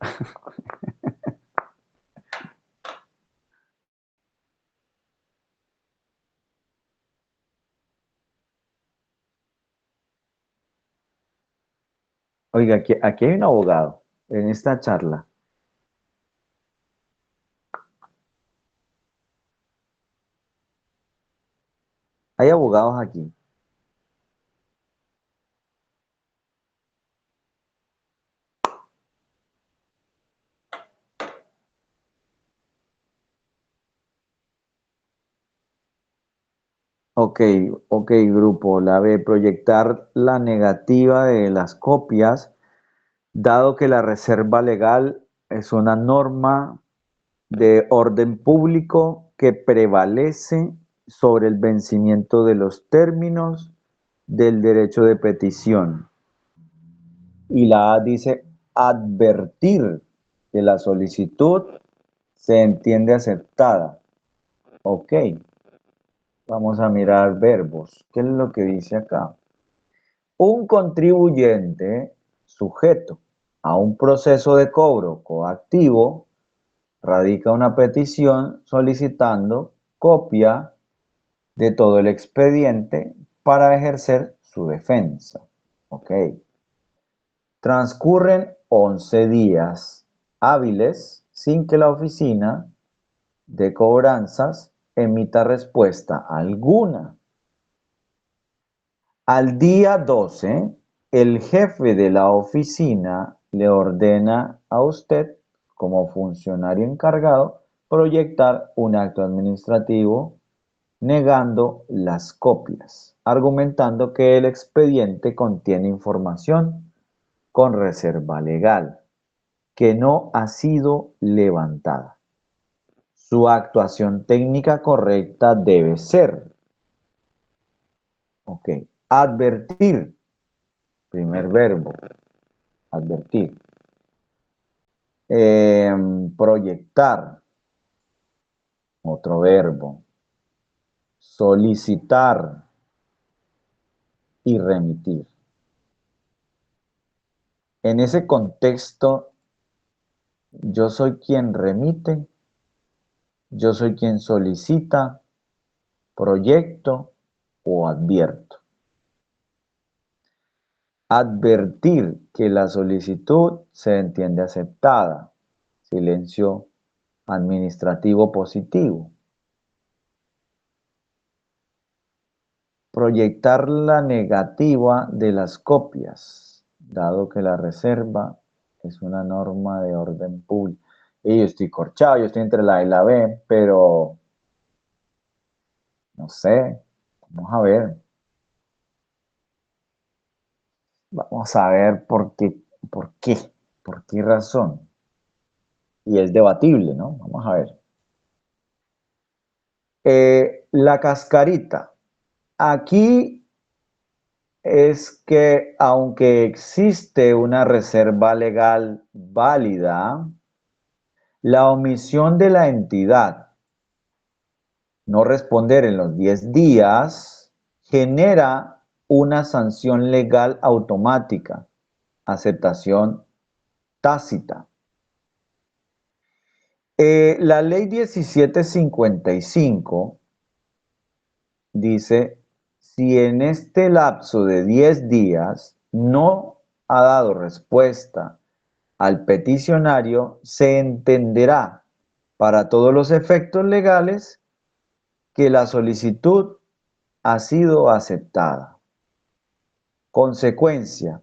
Oiga, aquí hay un abogado en esta charla. Hay abogados aquí. Ok, ok, grupo. La B, proyectar la negativa de las copias, dado que la reserva legal es una norma de orden público que prevalece sobre el vencimiento de los términos del derecho de petición. Y la A dice advertir que la solicitud se entiende aceptada. Ok, vamos a mirar verbos. ¿Qué es lo que dice acá? Un contribuyente sujeto a un proceso de cobro coactivo radica una petición solicitando copia de todo el expediente para ejercer su defensa. Ok. Transcurren 11 días hábiles sin que la oficina de cobranzas emita respuesta alguna. Al día 12, el jefe de la oficina le ordena a usted, como funcionario encargado, proyectar un acto administrativo negando las copias, argumentando que el expediente contiene información con reserva legal que no ha sido levantada. Su actuación técnica correcta debe ser, ok, advertir, primer verbo, advertir. Proyectar, otro verbo. Solicitar y remitir. En ese contexto, yo soy quien remite, Yo soy quien solicita, proyecto o advierto. Advertir que la solicitud se entiende aceptada. Silencio administrativo positivo. Proyectar la negativa de las copias, dado que la reserva es una norma de orden público. Y yo estoy corchado, yo estoy entre la A y la B, pero no sé, vamos a ver. Vamos a ver por qué razón. Y es debatible, ¿no? Vamos a ver. La cascarita. Aquí es que aunque existe una reserva legal válida, la omisión de la entidad, no responder en los 10 días, genera una sanción legal automática, aceptación tácita. La ley 1755 dice, si en este lapso de 10 días no ha dado respuesta al peticionario, se entenderá para todos los efectos legales que la solicitud ha sido aceptada. Consecuencia,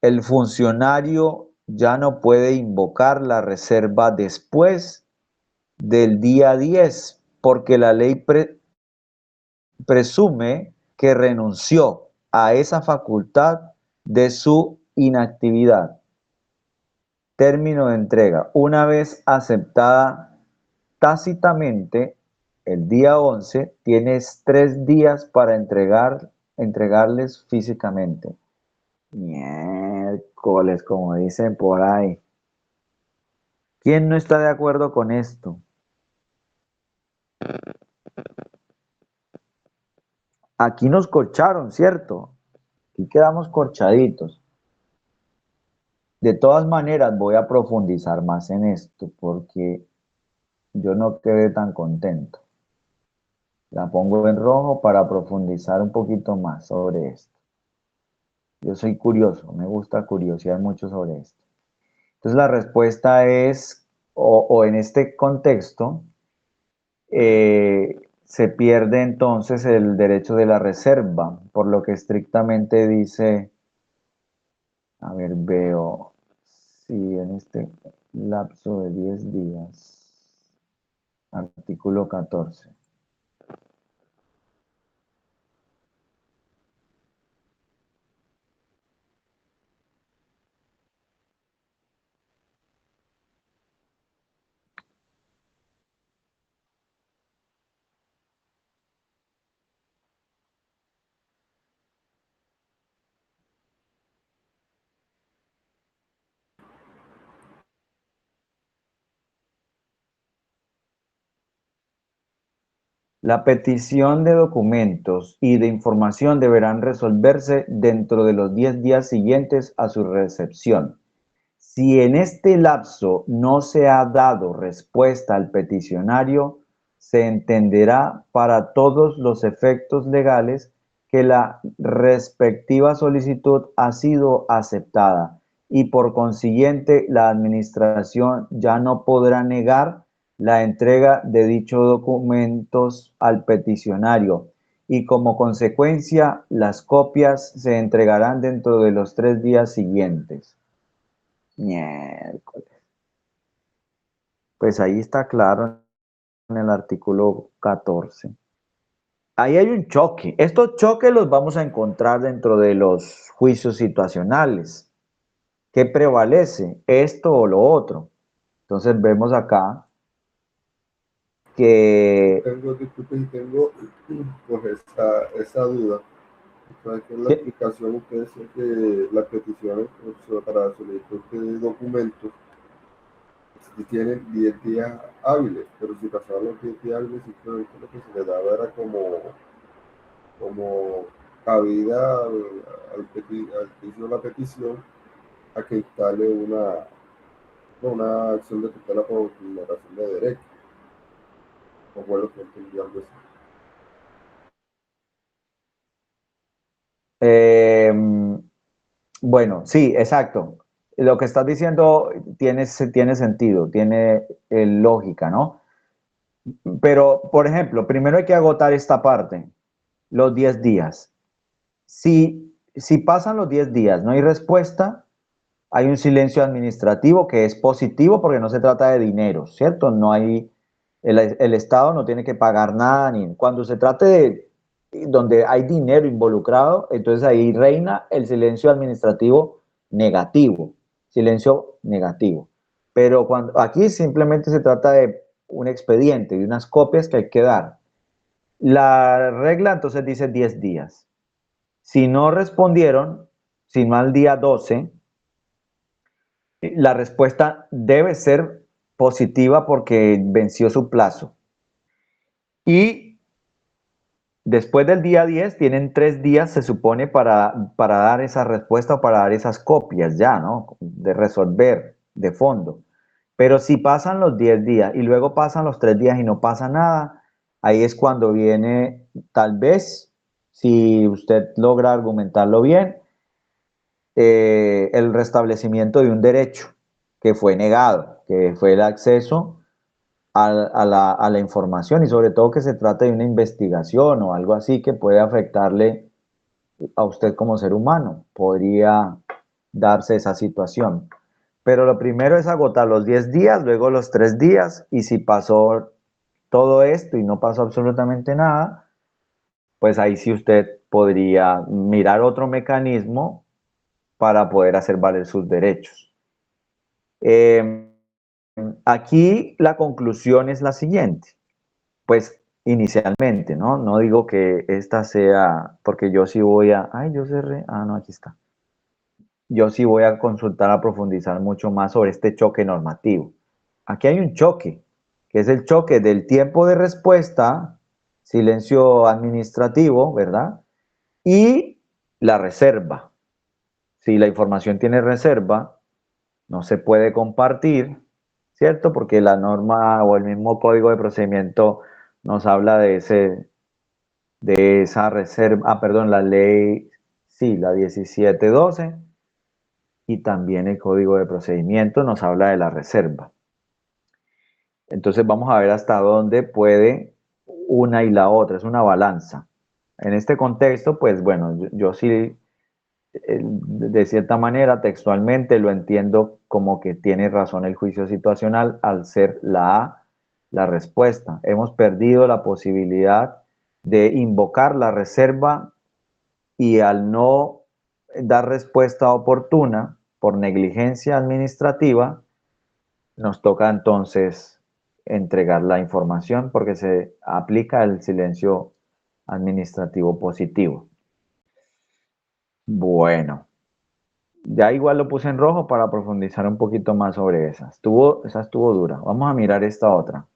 el funcionario ya no puede invocar la reserva después del día 10 porque la ley presume que renunció a esa facultad de su inactividad. Término de entrega. Una vez aceptada tácitamente, el día 11, tienes 3 días para entregarles físicamente. Miércoles, como dicen por ahí. ¿Quién no está de acuerdo con esto? Aquí nos corcharon, ¿cierto? Aquí quedamos corchaditos. De todas maneras, voy a profundizar más en esto porque yo no quedé tan contento. La pongo en rojo para profundizar un poquito más sobre esto. Yo soy curioso, me gusta curiosear mucho sobre esto. Entonces la respuesta es, o en este contexto, se pierde entonces el derecho de la reserva, por lo que estrictamente dice, a ver, veo, si en este lapso de 10 días, artículo 14. La petición de documentos y de información deberán resolverse dentro de los 10 días siguientes a su recepción. Si en este lapso no se ha dado respuesta al peticionario, se entenderá para todos los efectos legales que la respectiva solicitud ha sido aceptada y por consiguiente la administración ya no podrá negar la entrega de dichos documentos al peticionario y como consecuencia las copias se entregarán dentro de los 3 días siguientes. Miércoles. Pues ahí está claro en el artículo 14. Ahí hay un choque. Estos choques los vamos a encontrar dentro de los juicios situacionales. ¿Qué prevalece? ¿Esto o lo otro? Entonces vemos acá que...
Disculpe si tengo pues esa duda. Que en la
¿Sí?
aplicación usted decía que las peticiones pues, para solicitud de documentos si tienen 10 días hábiles, pero si pasaban los 10 días hábiles, simplemente lo que se le daba era como cabida al que hizo la petición a que instale una acción de tutela por vulneración de derechos. o fue lo que entendí algo así.
Eh, bueno, sí, exacto. Lo que estás diciendo tiene sentido, tiene lógica, ¿no? Pero, por ejemplo, primero hay que agotar esta parte, los 10 días. Si pasan los 10 días, no hay respuesta, hay un silencio administrativo que es positivo porque no se trata de dinero, ¿cierto? No hay, el Estado no tiene que pagar nada, ni cuando se trate de donde hay dinero involucrado, entonces ahí reina el silencio administrativo negativo, silencio negativo. Pero cuando aquí simplemente se trata de un expediente, de unas copias que hay que dar. La regla entonces dice 10 días. Si no respondieron, si no al día 12, la respuesta debe ser positiva porque venció su plazo. Y después del día 10 tienen 3 días, se supone, para dar esa respuesta o para dar esas copias ya, ¿no? De resolver de fondo. Pero si pasan los 10 días y luego pasan los 3 días y no pasa nada, ahí es cuando viene, tal vez, si usted logra argumentarlo bien, el restablecimiento de un derecho que fue negado, que fue el acceso a la información y sobre todo que se trata de una investigación o algo así que puede afectarle a usted como ser humano. Podría darse esa situación. Pero lo primero es agotar los 10 días, luego los 3 días y si pasó todo esto y no pasó absolutamente nada, pues ahí sí usted podría mirar otro mecanismo para poder hacer valer sus derechos. Eh, Aquí la conclusión es la siguiente, pues inicialmente, ¿no? No digo que esta sea, porque yo sí voy a, ay, yo cerré, ah, no, aquí está. Yo sí voy a consultar, a profundizar mucho más sobre este choque normativo. Aquí hay un choque, que es el choque del tiempo de respuesta, silencio administrativo, ¿verdad? Y la reserva. Si la información tiene reserva, no se puede compartir, ¿cierto? Porque la norma o el mismo código de procedimiento nos habla de esa reserva, perdón, la ley, sí, la 1712, y también el código de procedimiento nos habla de la reserva. Entonces vamos a ver hasta dónde puede una y la otra, es una balanza. En este contexto, pues bueno, yo sí de cierta manera, textualmente lo entiendo como que tiene razón el juicio situacional al ser la A la respuesta. Hemos perdido la posibilidad de invocar la reserva y al no dar respuesta oportuna por negligencia administrativa, nos toca entonces entregar la información porque se aplica el silencio administrativo positivo. Bueno. Ya igual lo puse en rojo para profundizar un poquito más sobre esa. Esa estuvo dura. Vamos a mirar esta otra.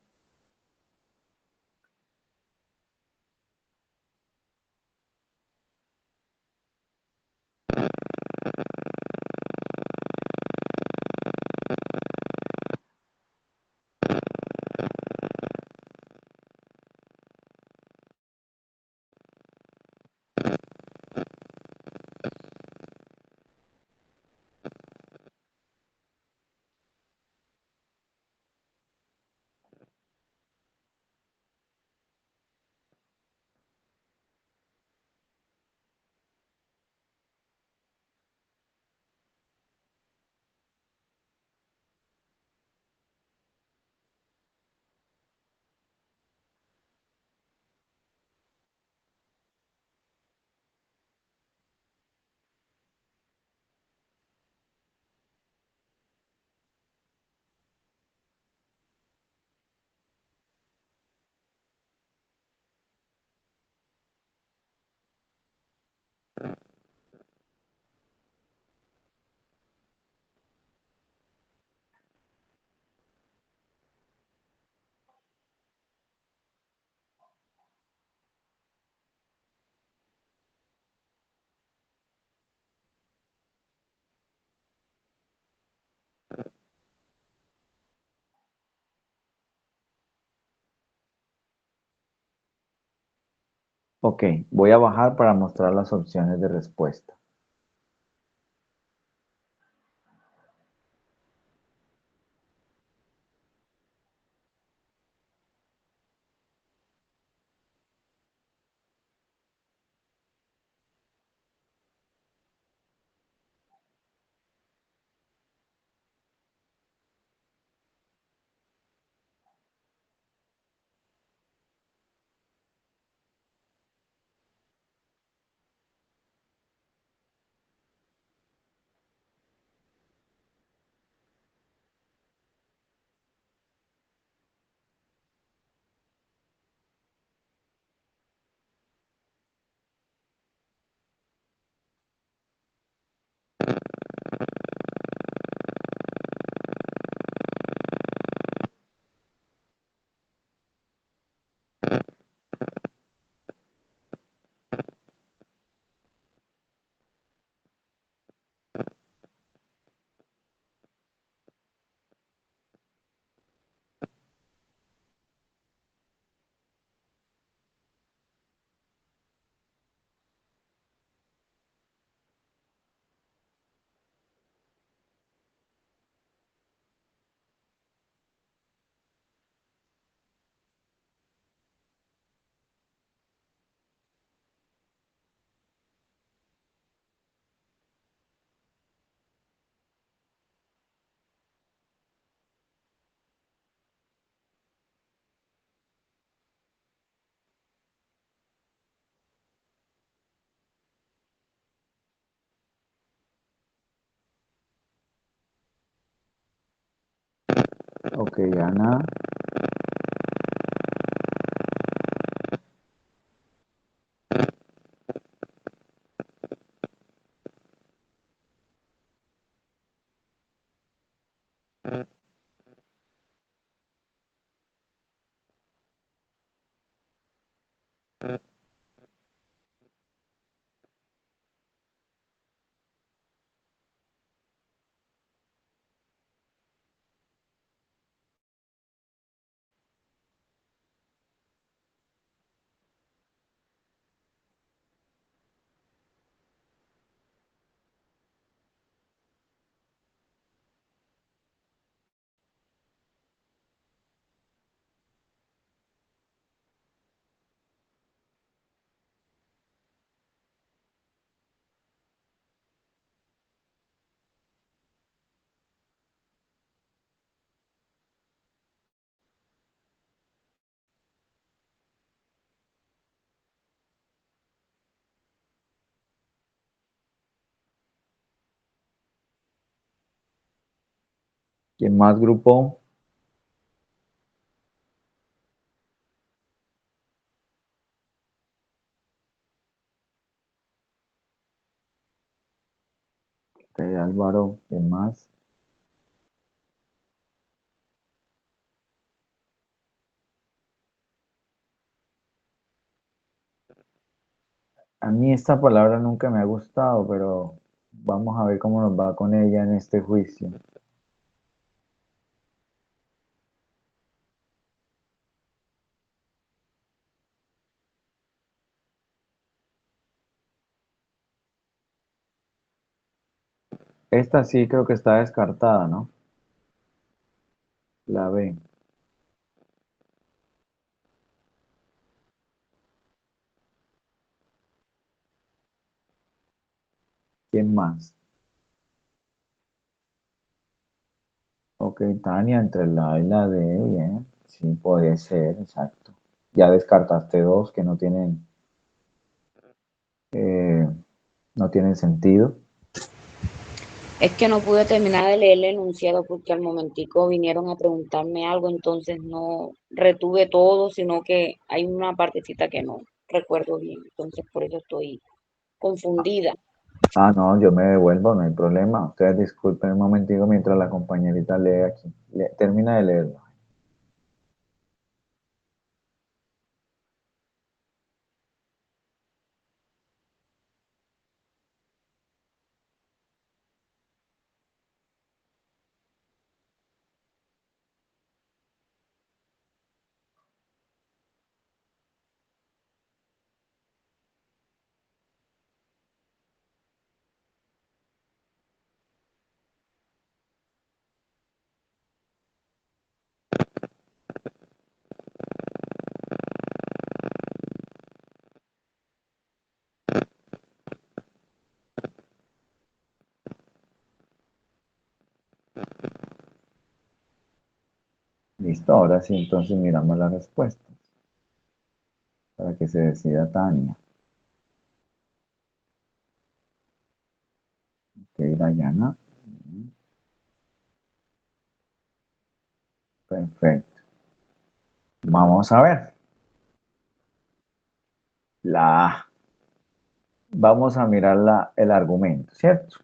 Ok, voy a bajar para mostrar las opciones de respuesta. Ok, Ana. ¿Quién más grupo? Ok, Álvaro. ¿Quién más? A mí esta palabra nunca me ha gustado, pero vamos a ver cómo nos va con ella en este juicio. Esta sí creo que está descartada, ¿no? La B. ¿Quién más? Ok, Tania, entre la A y la D, bien. Sí, puede ser, exacto. Ya descartaste dos que eh, no tienen sentido.
Es que no pude terminar de leer el enunciado porque al momentico vinieron a preguntarme algo, entonces no retuve todo, sino que hay una partecita que no recuerdo bien, entonces por eso estoy confundida.
Ah, no, yo me devuelvo, no hay problema. Ustedes disculpen un momentico mientras la compañerita lee aquí. Termina de leerlo. Listo, ahora sí, entonces miramos las respuestas para que se decida Tania. Ok, Dayana. Perfecto. Vamos a ver. La A. Vamos a mirar el argumento, ¿cierto?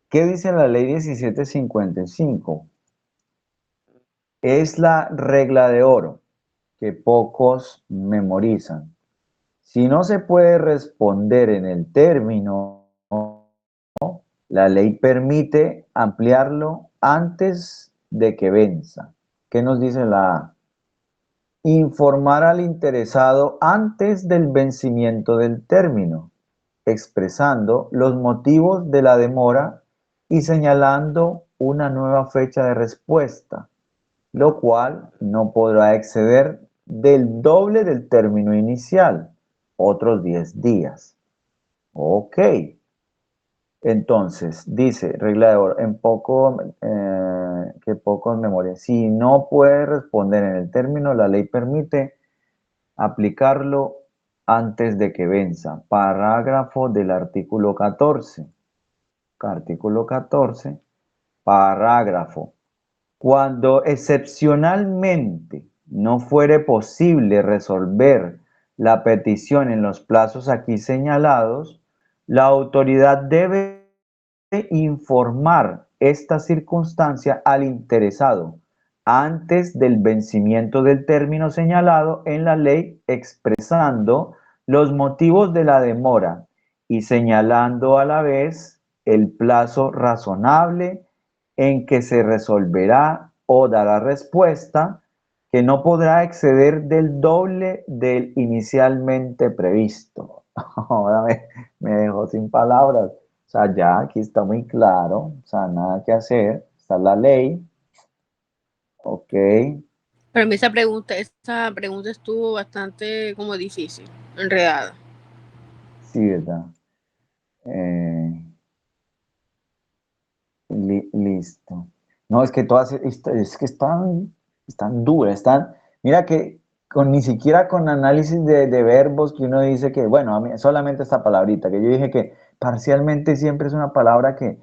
¿Qué dice la ley 1755? Es la regla de oro que pocos memorizan. Si no se puede responder en el término, la ley permite ampliarlo antes de que venza. ¿Qué nos dice la A? Informar al interesado antes del vencimiento del término, expresando los motivos de la demora y señalando una nueva fecha de respuesta, lo cual no podrá exceder del doble del término inicial, otros 10 días. Ok. Entonces, dice, regla de oro, que pocos memorias. Si no puede responder en el término, la ley permite aplicarlo antes de que venza. Parágrafo del artículo 14. Artículo 14, parágrafo. Cuando excepcionalmente no fuere posible resolver la petición en los plazos aquí señalados, la autoridad debe informar esta circunstancia al interesado antes del vencimiento del término señalado en la ley, expresando los motivos de la demora y señalando a la vez el plazo razonable en que se resolverá o dará respuesta, que no podrá exceder del doble del inicialmente previsto. Ahora me dejó sin palabras. O sea, ya aquí está muy claro, o sea, nada que hacer, está la ley, ok,
Para mí esa pregunta estuvo bastante como difícil, enredada.
sí, ¿verdad? Listo. No, es que todas, es que están duras, mira que ni siquiera con análisis de verbos que uno dice que, bueno, a mí, solamente esta palabrita, que yo dije que parcialmente siempre es una palabra que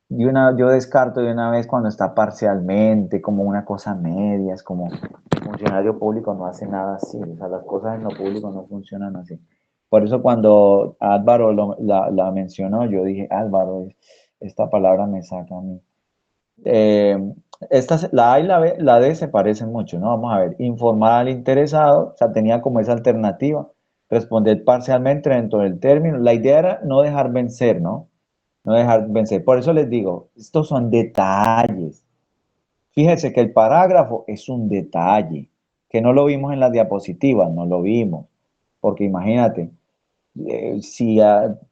yo descarto de una vez cuando está parcialmente, como una cosa media, es como el funcionario público no hace nada así, o sea, las cosas en lo público no funcionan así. Por eso cuando Álvaro la mencionó, yo dije, Álvaro, esta palabra me saca a mí. La A y la D se parecen mucho, ¿no? Vamos a ver, informar al interesado, o sea, tenía como esa alternativa, responder parcialmente dentro del término. La idea era no dejar vencer, ¿no? No dejar vencer. Por eso les digo, estos son detalles. Fíjense que el parágrafo es un detalle, que no lo vimos en las diapositivas, no lo vimos. Porque imagínate, si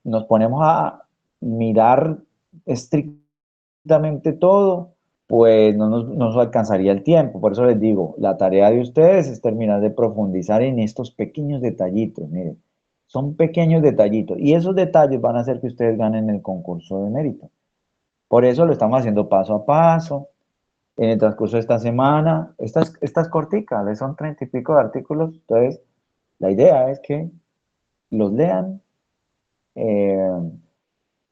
nos ponemos a mirar estrictamente todo, pues no nos alcanzaría el tiempo. Por eso les digo, la tarea de ustedes es terminar de profundizar en estos pequeños detallitos. Miren, son pequeños detallitos y esos detalles van a hacer que ustedes ganen el concurso de mérito. Por eso lo estamos haciendo paso a paso. En el transcurso de esta semana, estas corticas, son 30 y pico de artículos. Entonces, la idea es que los lean, eh,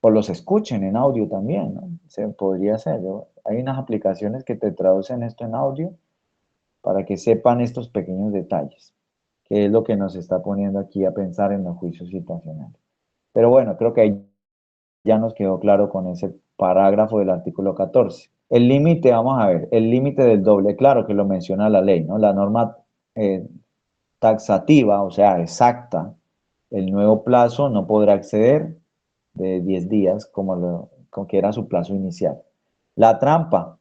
o los escuchen en audio también, ¿no? Se podría hacer. Hay unas aplicaciones que te traducen esto en audio para que sepan estos pequeños detalles, que es lo que nos está poniendo aquí a pensar en los juicios situacionales. Pero bueno, creo que ahí ya nos quedó claro con ese parágrafo del artículo 14. El límite, vamos a ver, el límite del doble, claro que lo menciona la ley, ¿no? La norma taxativa, o sea, exacta, el nuevo plazo no podrá exceder de 10 días como que era su plazo inicial. La trampa,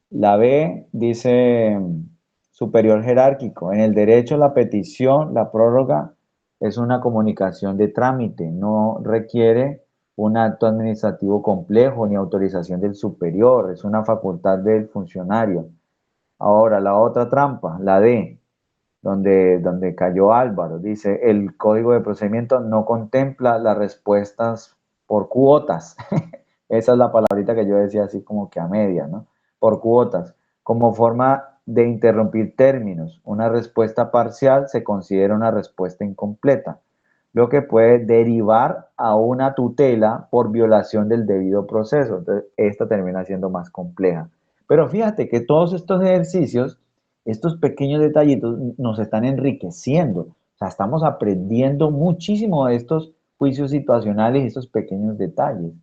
la B dice superior jerárquico. En el derecho, la petición, la prórroga es una comunicación de trámite, no requiere un acto administrativo complejo ni autorización del superior, es una facultad del funcionario. Ahora, la otra trampa, la D, donde cayó Álvaro, dice, el código de procedimiento no contempla las respuestas por cuotas. Esa es la palabrita que yo decía así como que a media, ¿no? Por cuotas. Como forma de interrumpir términos, una respuesta parcial se considera una respuesta incompleta, lo que puede derivar a una tutela por violación del debido proceso. Entonces, esta termina siendo más compleja. Pero fíjate que todos estos ejercicios, estos pequeños detallitos nos están enriqueciendo. O sea, estamos aprendiendo muchísimo de estos juicios situacionales y estos pequeños detalles.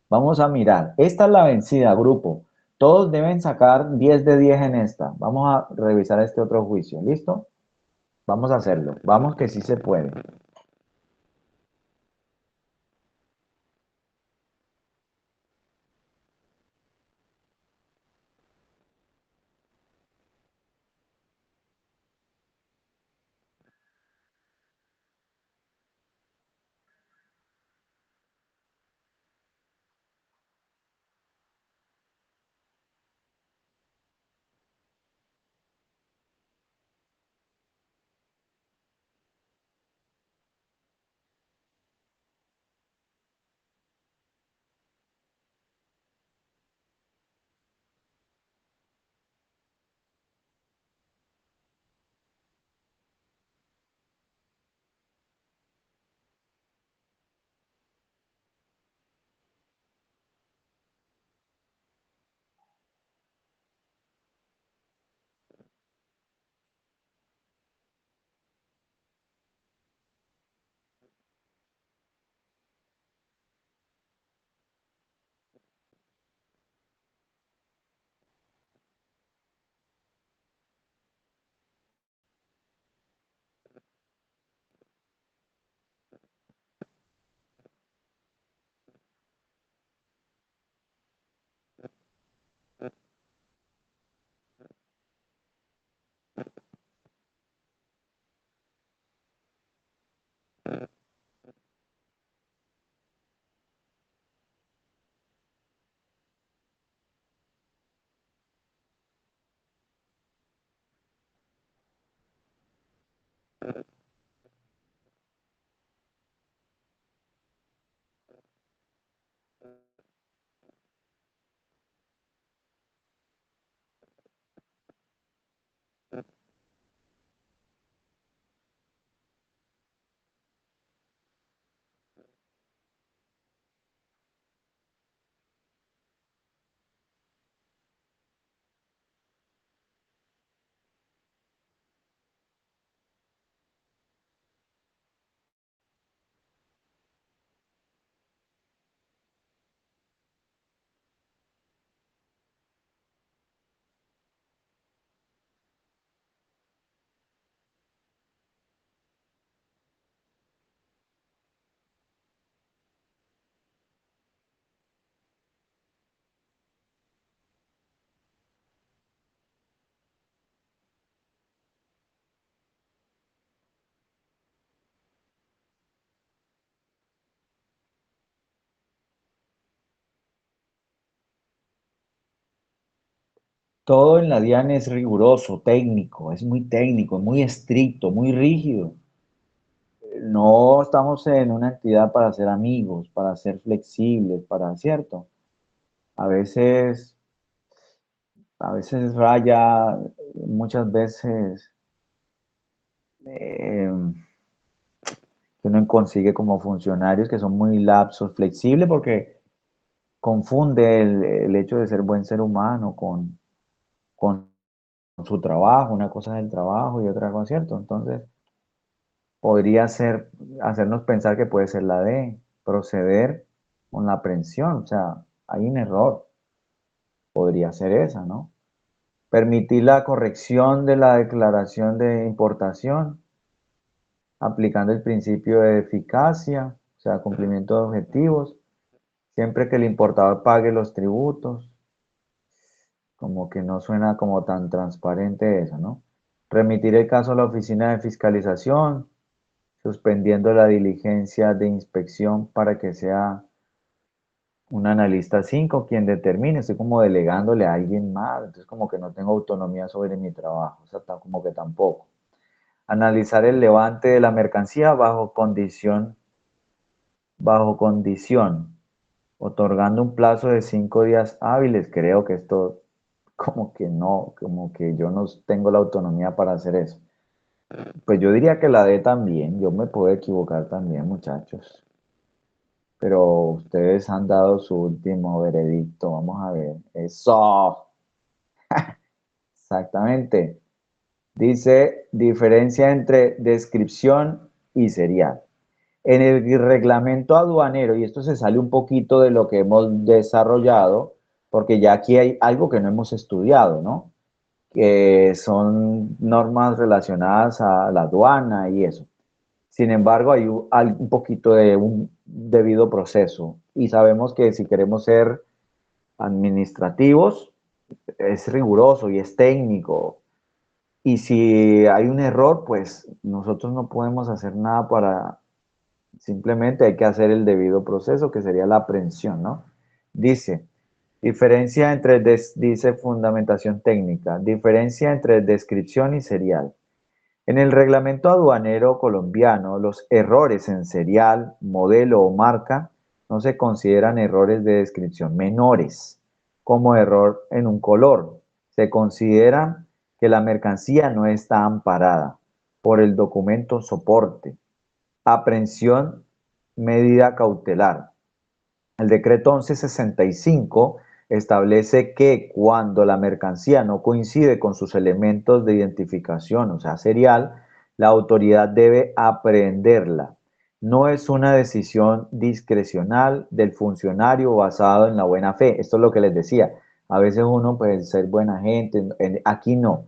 Vamos a mirar. Esta es la vencida, grupo. Todos deben sacar 10 de 10 en esta. Vamos a revisar este otro juicio. ¿Listo? Vamos a hacerlo. Vamos que sí se puede. Todo en la DIAN es riguroso, técnico, es muy técnico, muy estricto, muy rígido. No estamos en una entidad para ser amigos, para ser flexibles, para, ¿cierto? A veces, a veces raya, muchas veces eh, que uno consigue como funcionarios que son muy lapsos, flexibles, porque confunde el hecho de ser buen ser humano con su trabajo, una cosa es el trabajo y otra cosa, ¿cierto? Entonces, podría ser, hacernos pensar que puede ser la de proceder con la aprehensión, o sea, hay un error, podría ser esa, ¿no? Permitir la corrección de la declaración de importación, aplicando el principio de eficacia, o sea, cumplimiento de objetivos, siempre que el importador pague los tributos, como que no suena como tan transparente eso, ¿no? Remitir el caso a la oficina de fiscalización, suspendiendo la diligencia de inspección para que sea un analista 5 quien determine, estoy como delegándole a alguien más, entonces como que no tengo autonomía sobre mi trabajo, o sea, como que tampoco. Analizar el levante de la mercancía bajo condición, otorgando un plazo de 5 días hábiles, creo que esto como que no, como que yo no tengo la autonomía para hacer eso. Pues yo diría que la D también, yo me puedo equivocar también, muchachos. Pero ustedes han dado su último veredicto, vamos a ver. Eso, exactamente. Dice diferencia entre descripción y serial. En el reglamento aduanero, y esto se sale un poquito de lo que hemos desarrollado, porque ya aquí hay algo que no hemos estudiado, ¿no? Que son normas relacionadas a la aduana y eso. Sin embargo, hay un poquito de un debido proceso y sabemos que si queremos ser administrativos, es riguroso y es técnico. Y si hay un error, pues nosotros no podemos hacer nada para, simplemente hay que hacer el debido proceso, que sería la aprehensión, ¿no? Dice, diferencia entre, dice fundamentación técnica, diferencia entre descripción y serial. En el reglamento aduanero colombiano, los errores en serial, modelo o marca no se consideran errores de descripción menores, como error en un color. Se considera que la mercancía no está amparada por el documento soporte. Aprehensión, medida cautelar. El decreto 1165 establece que cuando la mercancía no coincide con sus elementos de identificación, o sea, serial, la autoridad debe aprehenderla. No es una decisión discrecional del funcionario basado en la buena fe. Esto es lo que les decía. A veces uno puede ser buena gente, aquí no.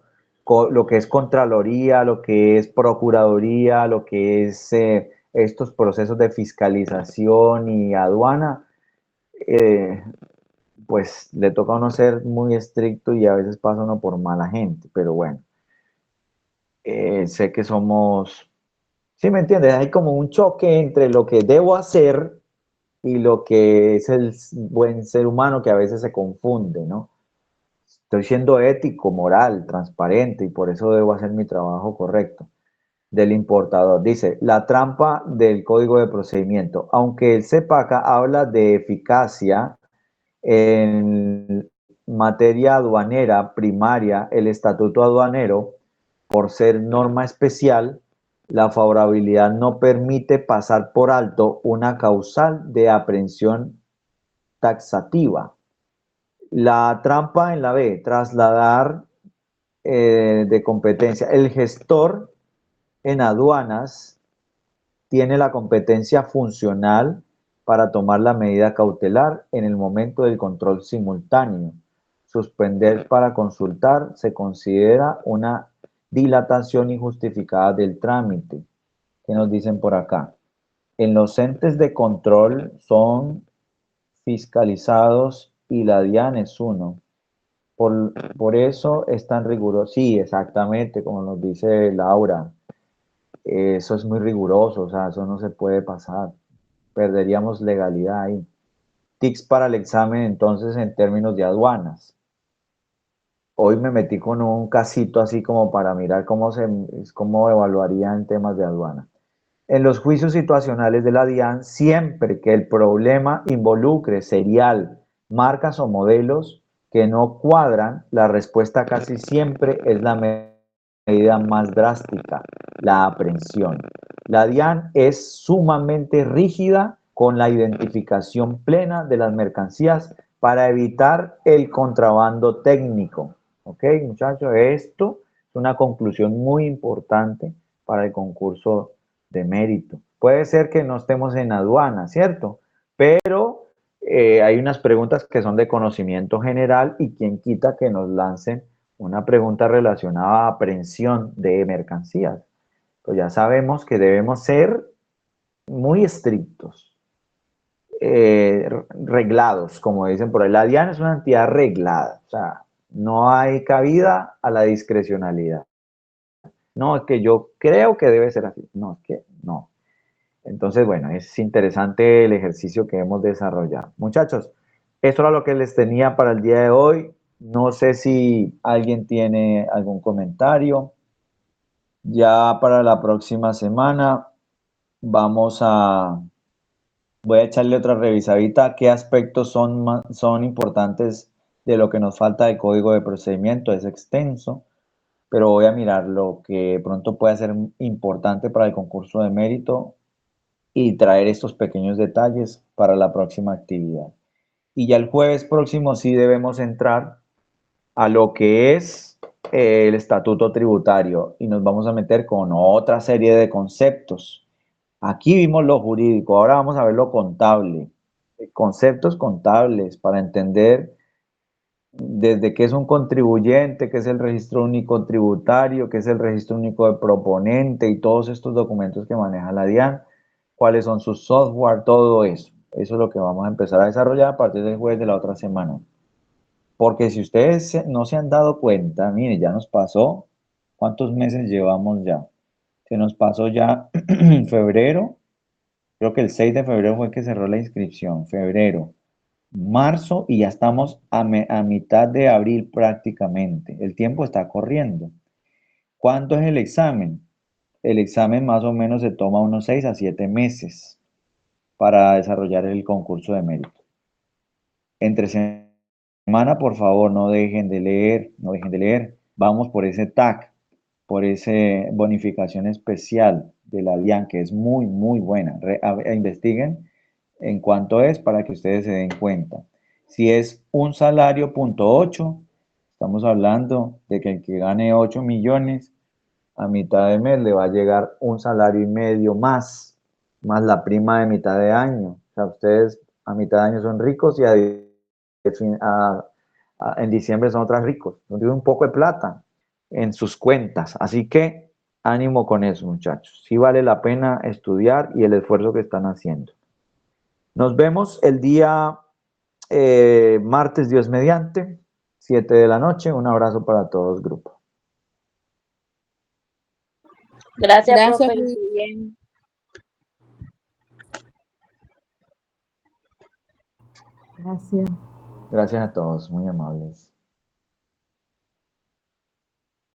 Lo que es Contraloría, lo que es Procuraduría, lo que es estos procesos de fiscalización y aduana, eh, pues le toca a uno ser muy estricto y a veces pasa uno por mala gente, pero bueno, sé que somos, ¿sí me entiendes? Hay como un choque entre lo que debo hacer y lo que es el buen ser humano que a veces se confunde, ¿no? Estoy siendo ético, moral, transparente y por eso debo hacer mi trabajo correcto. Del importador. Dice, la trampa del código de procedimiento. Aunque el CEPACA habla de eficacia en materia aduanera primaria, el estatuto aduanero, por ser norma especial, la favorabilidad no permite pasar por alto una causal de aprehensión taxativa. La trampa en la B, trasladar de competencia. El gestor en aduanas tiene la competencia funcional para tomar la medida cautelar en el momento del control simultáneo. Suspender para consultar se considera una dilatación injustificada del trámite. ¿Qué nos dicen por acá? En los entes de control son fiscalizados y la DIAN es uno. Por eso es tan riguroso. Sí, exactamente, como nos dice Laura. Eso es muy riguroso, o sea, eso no se puede pasar. Perderíamos legalidad ahí. Tics para el examen, entonces, en términos de aduanas. Hoy me metí con un casito así como para mirar cómo evaluaría en temas de aduana. En los juicios situacionales de la DIAN, siempre que el problema involucre serial, marcas o modelos que no cuadran, la respuesta casi siempre es la medida más drástica, la aprehensión. La DIAN es sumamente rígida con la identificación plena de las mercancías para evitar el contrabando técnico. ¿Ok, muchachos? Esto es una conclusión muy importante para el concurso de mérito. Puede ser que no estemos en aduana, ¿cierto? Pero hay unas preguntas que son de conocimiento general y quien quita que nos lancen una pregunta relacionada a aprehensión de mercancías. Pues ya sabemos que debemos ser muy estrictos, reglados, como dicen por ahí. La DIAN es una entidad reglada, o sea, no hay cabida a la discrecionalidad. No, es que yo creo que debe ser así. No, es que no. Entonces, bueno, es interesante el ejercicio que hemos desarrollado. Muchachos, esto era lo que les tenía para el día de hoy. No sé si alguien tiene algún comentario. Ya para la próxima semana voy a echarle otra revisadita. ¿Qué aspectos son importantes de lo que nos falta de código de procedimiento, es extenso, pero voy a mirar lo que pronto puede ser importante para el concurso de mérito y traer estos pequeños detalles para la próxima actividad. Y ya el jueves próximo sí debemos entrar a lo que es el estatuto tributario y nos vamos a meter con otra serie de conceptos. Aquí vimos lo jurídico, ahora vamos a ver lo contable, conceptos contables para entender desde qué es un contribuyente, qué es el registro único tributario, qué es el registro único de proponente y todos estos documentos que maneja la DIAN, cuáles son sus software, todo eso. Eso es lo que vamos a empezar a desarrollar a partir del jueves de la otra semana. Porque si ustedes no se han dado cuenta, mire, ya nos pasó, ¿cuántos meses llevamos ya? Se nos pasó ya febrero, creo que el 6 de febrero fue que cerró la inscripción, febrero, marzo y ya estamos a mitad de abril prácticamente. El tiempo está corriendo. ¿Cuánto es el examen? El examen más o menos se toma unos 6 a 7 meses para desarrollar el concurso de mérito. Entre semana, por favor, no dejen de leer, no dejen de leer. Vamos por ese TAC, por esa bonificación especial de la DIAN, que es muy, muy buena. Investiguen en cuánto es para que ustedes se den cuenta. Si es un salario punto 8, estamos hablando de que el que gane 8 millones a mitad de mes le va a llegar un salario y medio más la prima de mitad de año. O sea, ustedes a mitad de año son ricos y en diciembre son otros ricos. Nos dio un poco de plata en sus cuentas. Así que ánimo con eso, muchachos. Sí vale la pena estudiar y el esfuerzo que están haciendo. Nos vemos el día martes, Dios mediante, 7 de la noche. Un abrazo para todos, grupo.
Gracias,
Gracias,
profe.
Luis.
Bien.
Gracias.
Gracias a todos, muy amables.